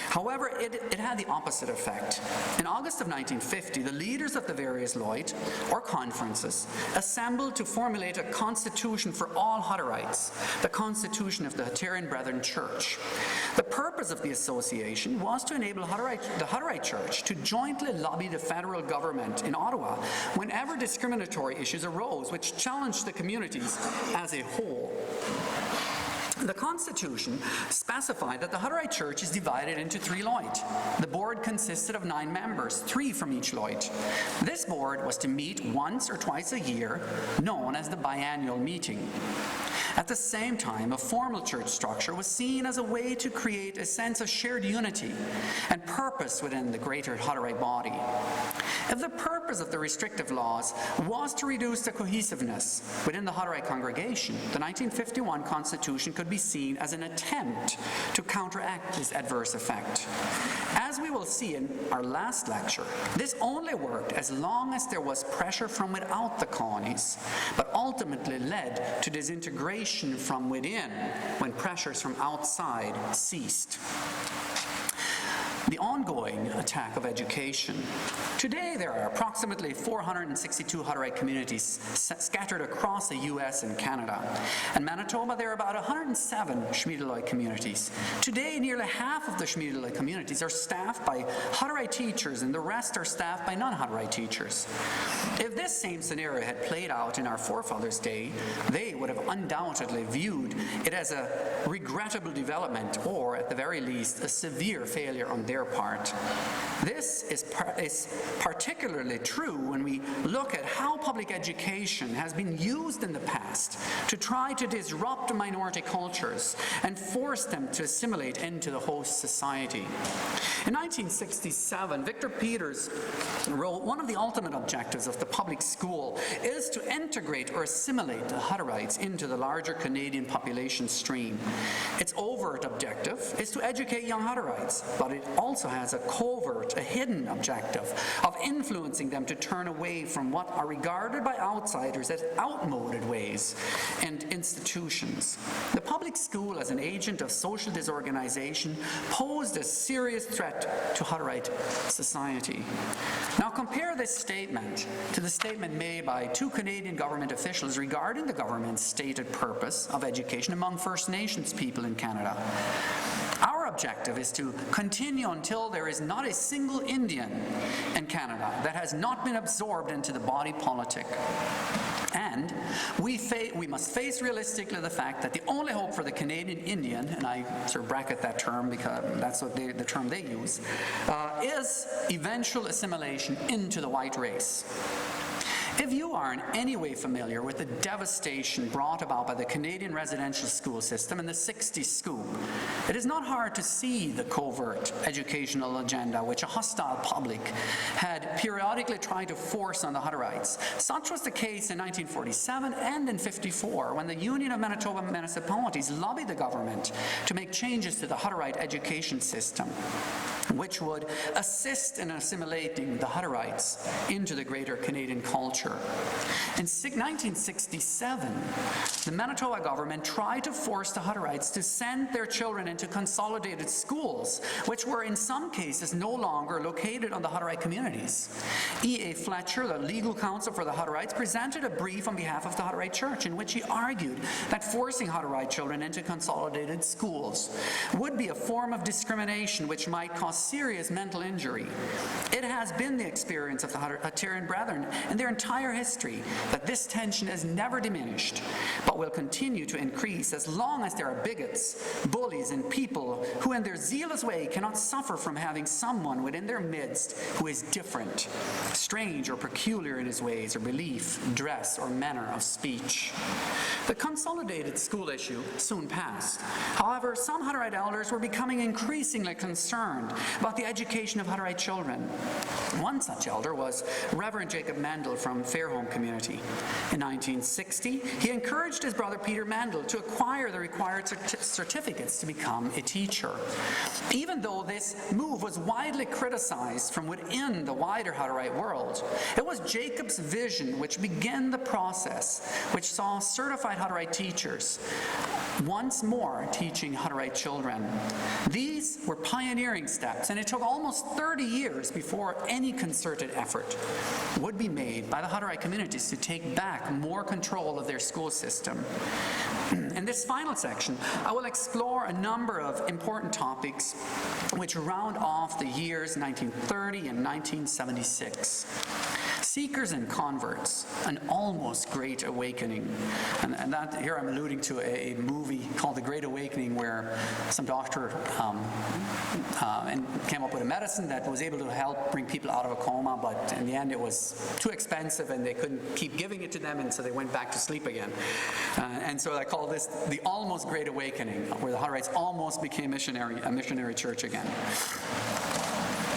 However, it had the opposite effect. In August of 1950, the leaders of the various Leut, or conferences, assembled to formulate a constitution for all Hutterites, the Constitution of the Hutterian Brethren Church. The purpose of the association was to enable the Hutterite Church to jointly lobby the federal government in Ottawa whenever discriminatory issues arose which challenged the communities as a whole. The Constitution specified that the Hutterite Church is divided into three Leut. The board consisted of 9 members, 3 from each Leut. This board was to meet once or twice a year, known as the biannual meeting. At the same time, a formal church structure was seen as a way to create a sense of shared unity and purpose within the greater Hutterite body. If the purpose of the restrictive laws was to reduce the cohesiveness within the Hutterite congregation, the 1951 Constitution could be seen as an attempt to counteract this adverse effect. As we will see in our last lecture, this only worked as long as there was pressure from without the colonies, but ultimately led to disintegration from within when pressures from outside ceased. The ongoing attack of education. Today there are approximately 462 Hutterite communities scattered across the US and Canada. In Manitoba there are about 107 Schmiedeleut communities. Today nearly half of the Schmiedeleut communities are staffed by Hutterite teachers and the rest are staffed by non-Hutterite teachers. If this same scenario had played out in our forefathers' day, they would have undoubtedly viewed it as a regrettable development or at the very least a severe failure on their part. This is particularly true when we look at how public education has been used in the past to try to disrupt minority cultures and force them to assimilate into the host society. In 1967, Victor Peters wrote, "One of the ultimate objectives of the public school is to integrate or assimilate the Hutterites into the larger Canadian population stream. Its overt objective is to educate young Hutterites, but it also has a covert, a hidden objective of influencing them to turn away from what are regarded by outsiders as outmoded ways and institutions. The public school as an agent of social disorganization posed a serious threat to Hutterite society." Now compare this statement to the statement made by 2 Canadian government officials regarding the government's stated purpose of education among First Nations people in Canada. "Our objective is to continue until there is not a single Indian in Canada that has not been absorbed into the body politic. And we must face realistically the fact that the only hope for the Canadian Indian, and I sort of bracket that term because that's what the term they use, is eventual assimilation into the white race. If you are in any way familiar with the devastation brought about by the Canadian residential school system and the 60s scoop, it is not hard to see the covert educational agenda which a hostile public had periodically tried to force on the Hutterites. Such was the case in 1947 and in 1954 when the Union of Manitoba Municipalities lobbied the government to make changes to the Hutterite education system, which would assist in assimilating the Hutterites into the greater Canadian culture. In 1967, the Manitoba government tried to force the Hutterites to send their children into consolidated schools, which were in some cases no longer located on the Hutterite communities. E.A. Fletcher, the legal counsel for the Hutterites, presented a brief on behalf of the Hutterite Church in which he argued that forcing Hutterite children into consolidated schools would be a form of discrimination which might cause serious mental injury. It has been the experience of the Hutterian Brethren in their entire history that this tension has never diminished, but will continue to increase as long as there are bigots, bullies, and people who in their zealous way cannot suffer from having someone within their midst who is different, strange or peculiar in his ways or belief, dress, or manner of speech. The consolidated school issue soon passed. However, some Hutterite elders were becoming increasingly concerned about the education of Hutterite children. One such elder was Reverend Jacob Maendel from Fairholme community. In 1960, he encouraged his brother Peter Maendel to acquire the required certificates to become a teacher. Even though this move was widely criticized from within the wider Hutterite world, it was Jacob's vision which began the process which saw certified Hutterite teachers once more teaching Hutterite children. These were pioneering steps, and it took almost 30 years before any concerted effort would be made by the Hutterite communities to take back more control of their school system. In this final section, I will explore a number of important topics which round off the years 1930 and 1976. Seekers and converts, an almost great awakening. And that here I'm alluding to a movie called The Great Awakening where some doctor and came up with a medicine that was able to help bring people out of a coma, but in the end it was too expensive and they couldn't keep giving it to them, and so they went back to sleep again. And so I call this the almost Great Awakening, where the Hutterites almost became a missionary church again.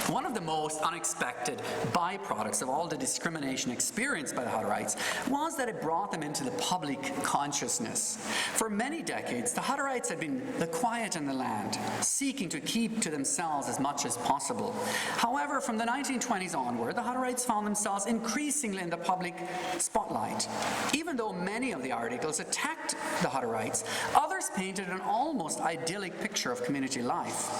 One of the most unexpected byproducts of all the discrimination experienced by the Hutterites was that it brought them into the public consciousness. For many decades, the Hutterites had been the quiet in the land, seeking to keep to themselves as much as possible. However, from the 1920s onward, the Hutterites found themselves increasingly in the public spotlight. Even though many of the articles attacked the Hutterites, others painted an almost idyllic picture of community life.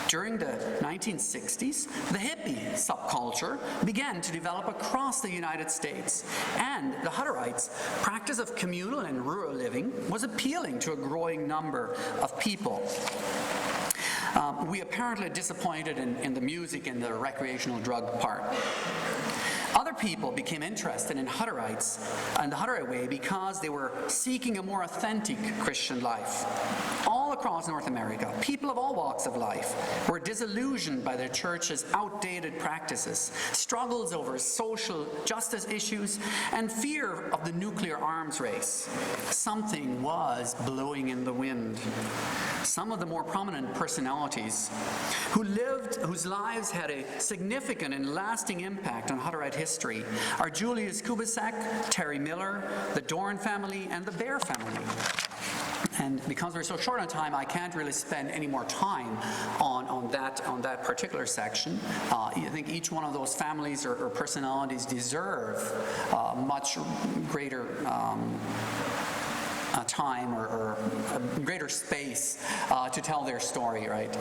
During the 1960s, the hippie subculture began to develop across the United States, and the Hutterites' practice of communal and rural living was appealing to a growing number of people. We apparently disappointed in the music and the recreational drug part. Other people became interested in Hutterites and the Hutterite way because they were seeking a more authentic Christian life. All across North America, people of all walks of life were disillusioned by their church's outdated practices, struggles over social justice issues, and fear of the nuclear arms race. Something was blowing in the wind. Some of the more prominent personalities whose lives had a significant and lasting impact on Hutterite history are Julius Kubasek, Terry Miller, the Dorn family, and the Bear family. And because we're so short on time, I can't really spend any more time on that particular section. I think each one of those families or personalities deserve much greater time or greater space to tell their story, right,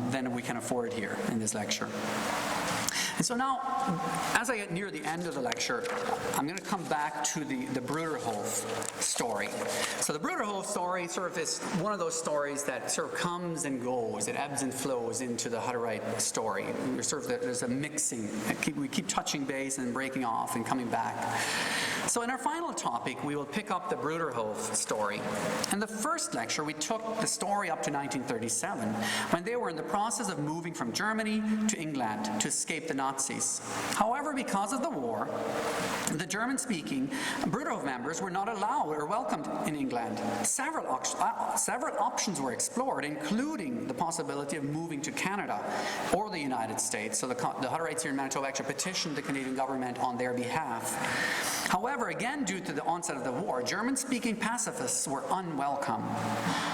than we can afford here in this lecture. And so now, as I get near the end of the lecture, I'm going to come back to the Bruderhof story. So the Bruderhof story sort of is one of those stories that sort of comes and goes. It ebbs and flows into the Hutterite story. There's a mixing. We keep touching base and breaking off and coming back. So in our final topic, we will pick up the Bruderhof story. In the first lecture, we took the story up to 1937, when they were in the process of moving from Germany to England to escape the Nazis. However, because of the war, the German-speaking Bruderhof members were not allowed or welcomed in England. Several options were explored, including the possibility of moving to Canada or the United States. So the Hutterites here in Manitoba actually petitioned the Canadian government on their behalf. However, again, due to the onset of the war, German-speaking pacifists were unwelcome.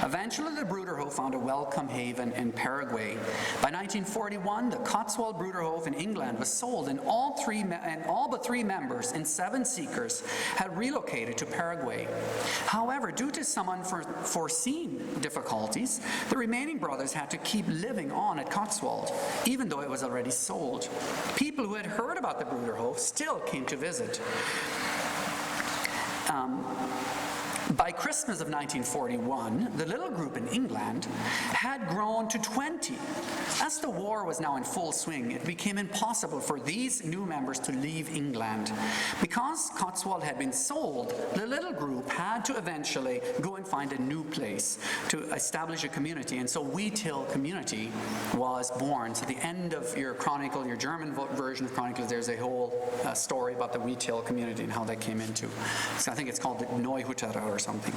Eventually, the Bruderhof found a welcome haven in Paraguay. By 1941, the Cotswold Bruderhof in England was sold, and all but three members and 7 seekers had relocated to Paraguay. However, due to some unforeseen difficulties, the remaining brothers had to keep living on at Cotswold, even though it was already sold. People who had heard about the Bruderhof still came to visit. By Christmas of 1941, the little group in England had grown to 20. As the war was now in full swing, it became impossible for these new members to leave England. Because Cotswold had been sold, the little group had to eventually go and find a new place to establish a community, and so WWII community was born. So at the end of your chronicle, your German version of Chronicles, there's a whole story about the WWII community and how that came into. So I think it's called the Neuhutterer or something.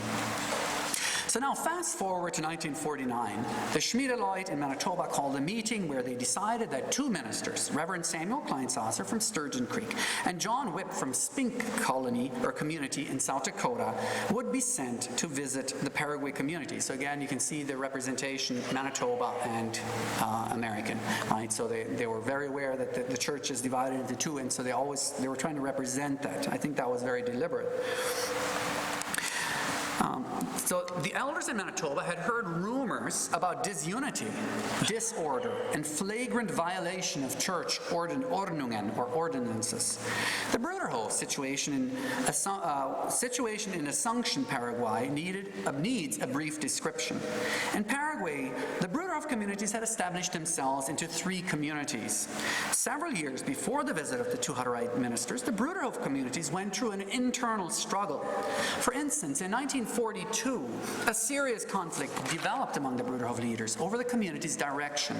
So now fast forward to 1949. The Schmiedeleut in Manitoba called a meeting where they decided that 2 ministers, Reverend Samuel Kleinsasser from Sturgeon Creek and John Whipp from Spink Colony or Community in South Dakota, would be sent to visit the Paraguay community. So again, you can see the representation Manitoba and American, right? So they were very aware that the church is divided into 2, and so they were trying to represent that. I think that was very deliberate. So the elders in Manitoba had heard rumors about disunity, disorder, and flagrant violation of church ordnungen or ordinances. The Bruderhof situation in Assumption, Paraguay needs a brief description. In Paraguay, the Bruderhof communities had established themselves into 3 communities. Several years before the visit of the 2 Hutterite ministers, the Bruderhof communities went through an internal struggle. For instance, in 1942, a serious conflict developed among the Bruderhof leaders over the community's direction.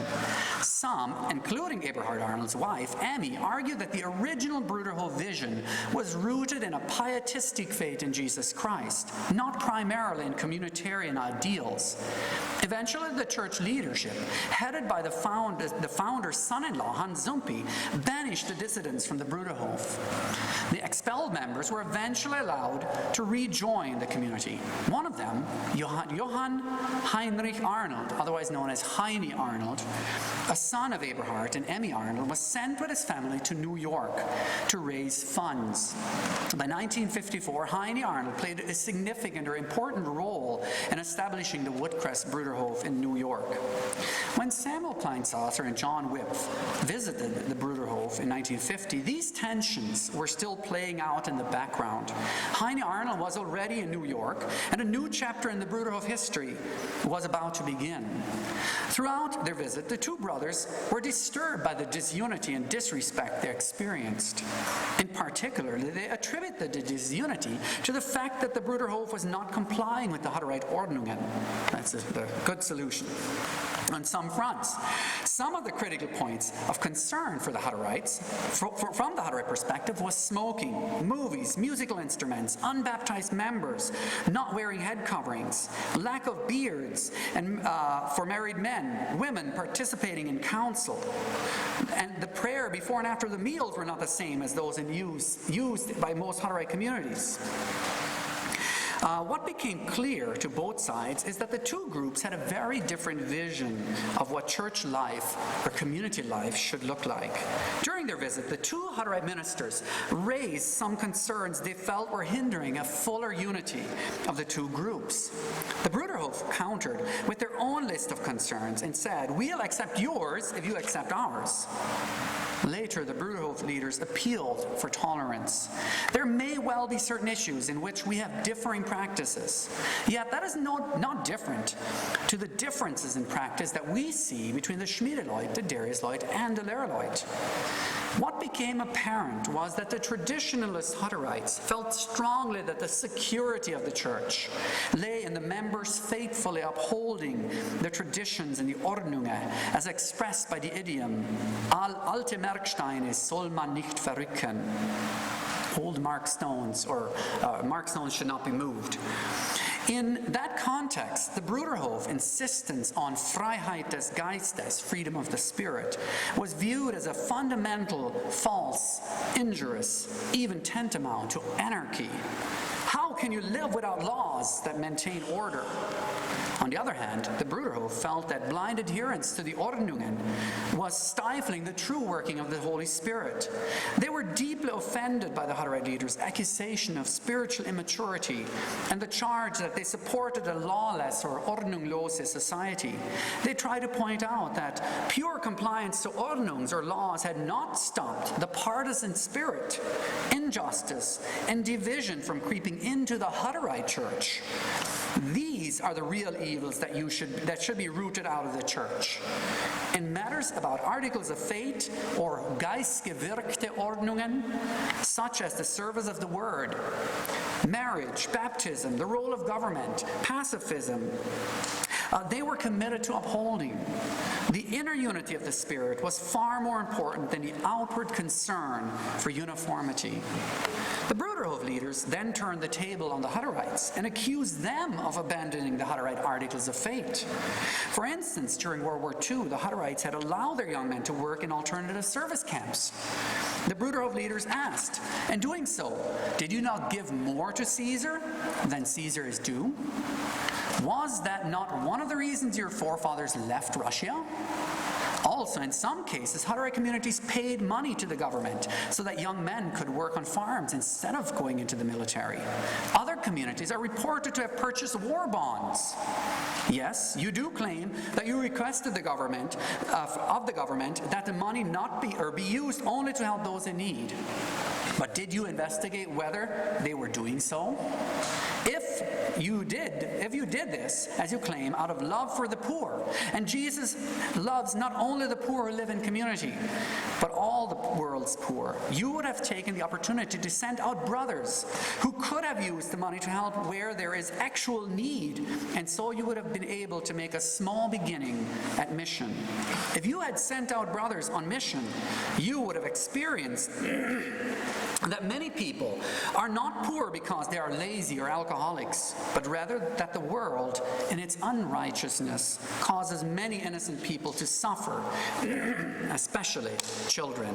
Some, including Eberhard Arnold's wife, Amy, argued that the original Bruderhof vision was rooted in a pietistic faith in Jesus Christ, not primarily in communitarian ideals. Eventually, the church leadership, headed by the founder's son-in-law, Hans Zumpi, banished the dissidents from the Bruderhof. The expelled members were eventually allowed to rejoin the community. One of them, Johann Heinrich Arnold, otherwise known as Heine Arnold, a son of Eberhard and Emmy Arnold, was sent with his family to New York to raise funds. By 1954, Heine Arnold played a significant or important role in establishing the Woodcrest Bruderhof in New York. When Samuel Kleinsasser and John Whipp visited the Bruderhof in 1950, these tensions were still playing out in the background. Heine Arnold was already in New York, and a new chapter in the Bruderhof history was about to begin. Throughout their visit, the 2 brothers were disturbed by the disunity and disrespect they experienced. In particular, they attribute the disunity to the fact that the Bruderhof was not complying with the Hutterite Ordnungen. That's a good solution. On some fronts, some of the critical points of concern for the Hutterites, from the Hutterite perspective, was smoking, movies, musical instruments, unbaptized members, not wearing head coverings, lack of beards, and for married men, women participating in council, and the prayer before and after the meals were not the same as those in used by most Hutterite communities. What became clear to both sides is that the 2 groups had a very different vision of what church life or community life should look like. During their visit, the 2 Hutterite ministers raised some concerns they felt were hindering a fuller unity of the 2 groups. The Bruderhof countered with their own list of concerns and said, "We'll accept yours if you accept ours." Later, the Bruderhof leaders appealed for tolerance. There may well be certain issues in which we have differing practices, yet that is not different to the differences in practice that we see between the Schmiedeleut, the Dariusleut, and the Lerleut. What became apparent was that the traditionalist Hutterites felt strongly that the security of the church lay in the members faithfully upholding the traditions and the Ordnungen as expressed by the idiom, alte Merksteine soll man nicht verrücken. Old mark stones, or mark stones should not be moved. In that context, the Bruderhof insistence on Freiheit des Geistes, freedom of the spirit, was viewed as a fundamental, false, injurious, even tantamount to anarchy. How can you live without laws that maintain order? On the other hand, the Bruderhof felt that blind adherence to the Ordnungen was stifling the true working of the Holy Spirit. They were deeply offended by the Hutterite leaders' accusation of spiritual immaturity and the charge that they supported a lawless or ordnunglose society. They tried to point out that pure compliance to Ordnungs or laws had not stopped the partisan spirit, injustice, and division from creeping into the Hutterite church. These are the real evils that should be rooted out of the church. In matters about articles of faith or geistgewirkte Ordnungen, such as the service of the word, marriage, baptism, the role of government, pacifism, they were committed to upholding. The inner unity of the Spirit was far more important than the outward concern for uniformity. The Bruderhof leaders then turned the table on the Hutterites and accused them of abandoning the Hutterite articles of faith. For instance, during World War II, the Hutterites had allowed their young men to work in alternative service camps. The Bruderhof leaders asked, in doing so, did you not give more to Caesar than Caesar is due? Was that not one of the reasons your forefathers left Russia? Also, in some cases, Hutterite communities paid money to the government so that young men could work on farms instead of going into the military. Other communities are reported to have purchased war bonds. Yes, you do claim that you requested the government that the money not be used only to help those in need. But did you investigate whether they were doing so? If you did this, as you claim, out of love for the poor, and Jesus loves not only the poor who live in community, but all the world's poor, you would have taken the opportunity to send out brothers who could have used the money to help where there is actual need, and so you would have been able to make a small beginning at mission. If you had sent out brothers on mission, you would have experienced that many people are not poor because they are lazy or alcoholics, but rather that the world, in its unrighteousness, causes many innocent people to suffer, especially children.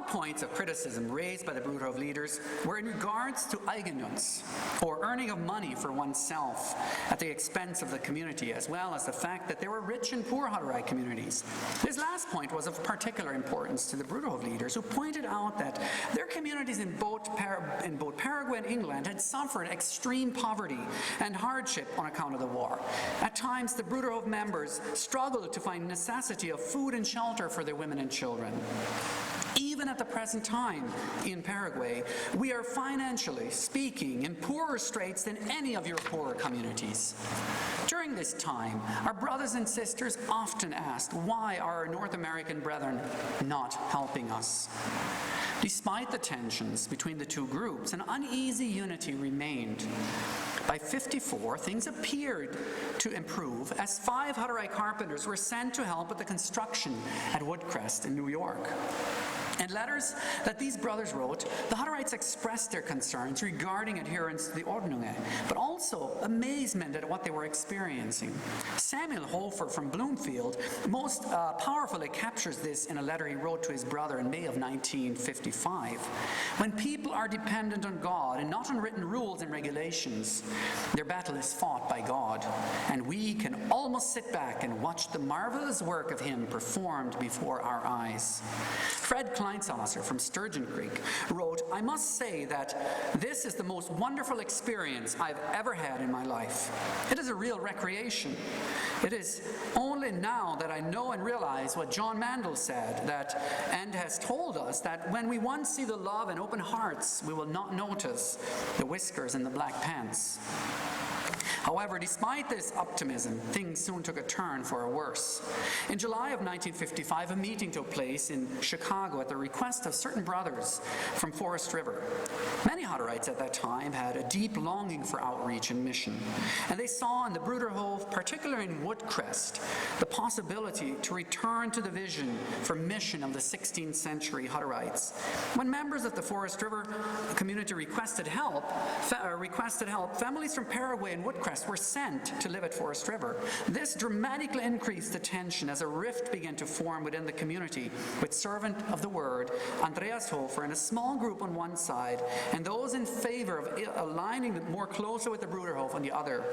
Points of criticism raised by the Bruderhof leaders were in regards to Eigennutz, or earning of money for oneself at the expense of the community, as well as the fact that there were rich and poor Hutterite communities. This last point was of particular importance to the Bruderhof leaders, who pointed out that their communities in both Paraguay and England had suffered extreme poverty and hardship on account of the war. At times, the Bruderhof members struggled to find necessity of food and shelter for their women and children. Even at the present time in Paraguay, we are financially speaking in poorer straits than any of your poorer communities. During this time, our brothers and sisters often asked, why are our North American brethren not helping us? Despite the tensions between the two groups, an uneasy unity remained. By 1954, things appeared to improve as 5 Hutterite carpenters were sent to help with the construction at Woodcrest in New York. In letters that these brothers wrote, the Hutterites expressed their concerns regarding adherence to the Ordnungen, but also amazement at what they were experiencing. Samuel Hofer from Bloomfield most powerfully captures this in a letter he wrote to his brother in May of 1955. When people are dependent on God and not on written rules and regulations, their battle is fought by God, and we can almost sit back and watch the marvelous work of Him performed before our eyes. Fred Klein Science officer from Sturgeon Creek, wrote, "I must say that this is the most wonderful experience I've ever had in my life. It is a real recreation. It is only now that I know and realize what John Maendel said, and has told us that when we once see the love and open hearts, we will not notice the whiskers and the black pants." However, despite this optimism, things soon took a turn for a worse. In July of 1955, a meeting took place in Chicago at the request of certain brothers from Forest River. Many Hutterites at that time had a deep longing for outreach and mission, and they saw in the Bruderhof, particularly in Woodcrest, the possibility to return to the vision for mission of the 16th century Hutterites. When members of the Forest River community requested help, families from Paraguay and Woodcrest were sent to live at Forest River. This dramatically increased the tension as a rift began to form within the community, with servant of the word Andreas Hofer in a small group on one side, and those in favor of aligning more closely with the Bruderhof on the other.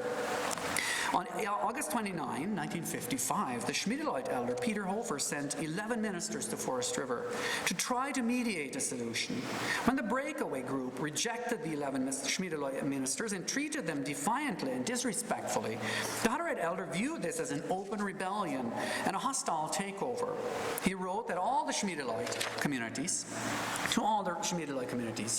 On August 29, 1955, the Schmiedeleut elder Peter Hofer sent 11 ministers to Forest River to try to mediate a solution. When the breakaway group rejected the 11 Schmiedeleut ministers and treated them defiantly and disrespectfully, the Hutterite elder viewed this as an open rebellion and a hostile takeover. He wrote that all the Schmiedeleut communities,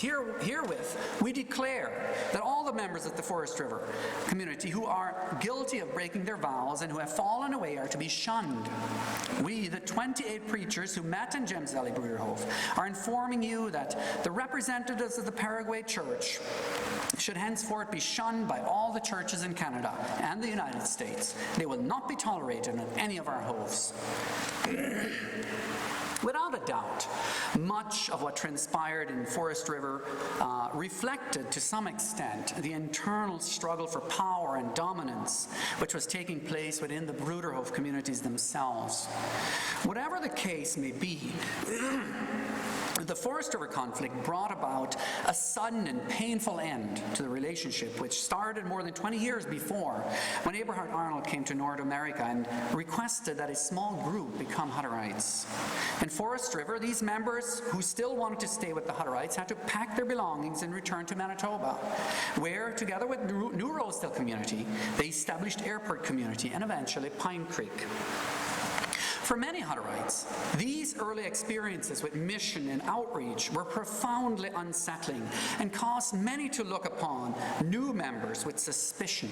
herewith we declare that all the members of the Forest River community who are guilty of breaking their vows and who have fallen away are to be shunned. We, the 28 preachers who met in James Valley Bruderhof, are informing you that the representatives of the Paraguay Church should henceforth be shunned by all the churches in Canada and the United States. They will not be tolerated in any of our hosts. Without a doubt, much of what transpired in Forest River reflected to some extent the internal struggle for power and dominance which was taking place within the Bruderhof communities themselves. Whatever the case may be, the Forest River conflict brought about a sudden and painful end to the relationship, which started more than 20 years before, when Eberhard Arnold came to North America and requested that a small group become Hutterites. In Forest River, these members who still wanted to stay with the Hutterites had to pack their belongings and return to Manitoba, where, together with New Rosedale community, they established Airport community and eventually Pine Creek. For many Hutterites, these early experiences with mission and outreach were profoundly unsettling and caused many to look upon new members with suspicion.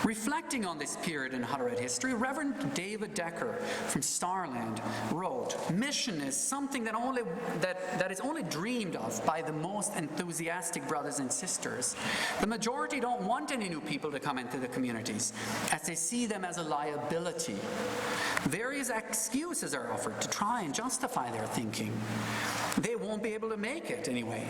Reflecting on this period in Hutterite history, Reverend David Decker from Starland wrote, "Mission is something that is only dreamed of by the most enthusiastic brothers and sisters. The majority don't want any new people to come into the communities, as they see them as a liability. Various excuses are offered to try and justify their thinking. They won't be able to make it anyway.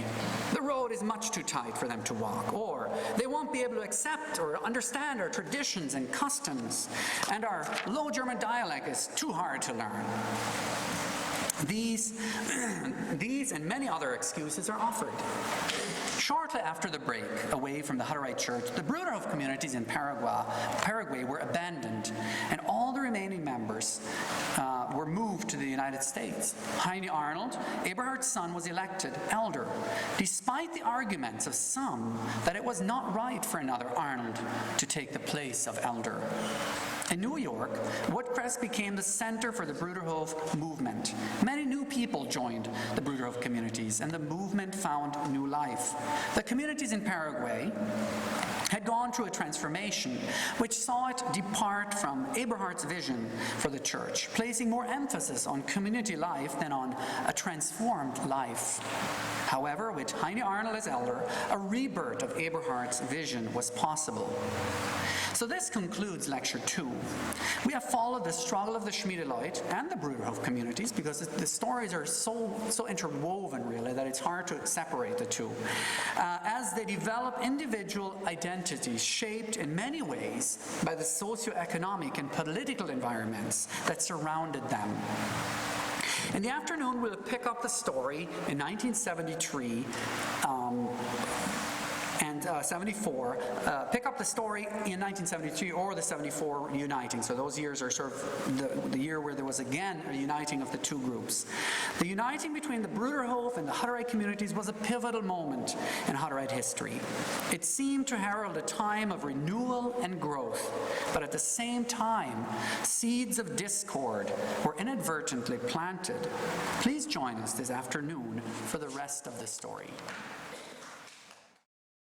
The road is much too tight for them to walk, or they won't be able to accept or understand our traditions and customs, and our Low German dialect is too hard to learn." These and many other excuses are offered. Shortly after the break away from the Hutterite Church, the Bruderhof communities in Paraguay were abandoned, and all the remaining members were moved to the United States. Heine Arnold, Eberhard's son, was elected elder, despite the arguments of some that it was not right for another Arnold to take the place of elder. In New York, Woodcrest became the center for the Bruderhof movement. Many new people joined the Bruderhof communities, and the movement found new life. The communities in Paraguay had gone through a transformation which saw it depart from Eberhard's vision for the church, placing more emphasis on community life than on a transformed life. However, with Heine Arnold as elder, a rebirth of Eberhard's vision was possible. So this concludes Lecture 2. We have followed the struggle of the Schmiedeleut and the Bruderhof communities, because the stories are so interwoven, really, that it's hard to separate the two, as they develop individual identities shaped in many ways by the socioeconomic and political environments that surrounded them. In the afternoon, we'll pick up the story in 1973, and 74, pick up the story in 1973 or the 74 reuniting. So those years are sort of the year where there was again a uniting of the two groups. The uniting between the Bruderhof and the Hutterite communities was a pivotal moment in Hutterite history. It seemed to herald a time of renewal and growth, but at the same time, seeds of discord were inadvertently planted. Please join us this afternoon for the rest of the story.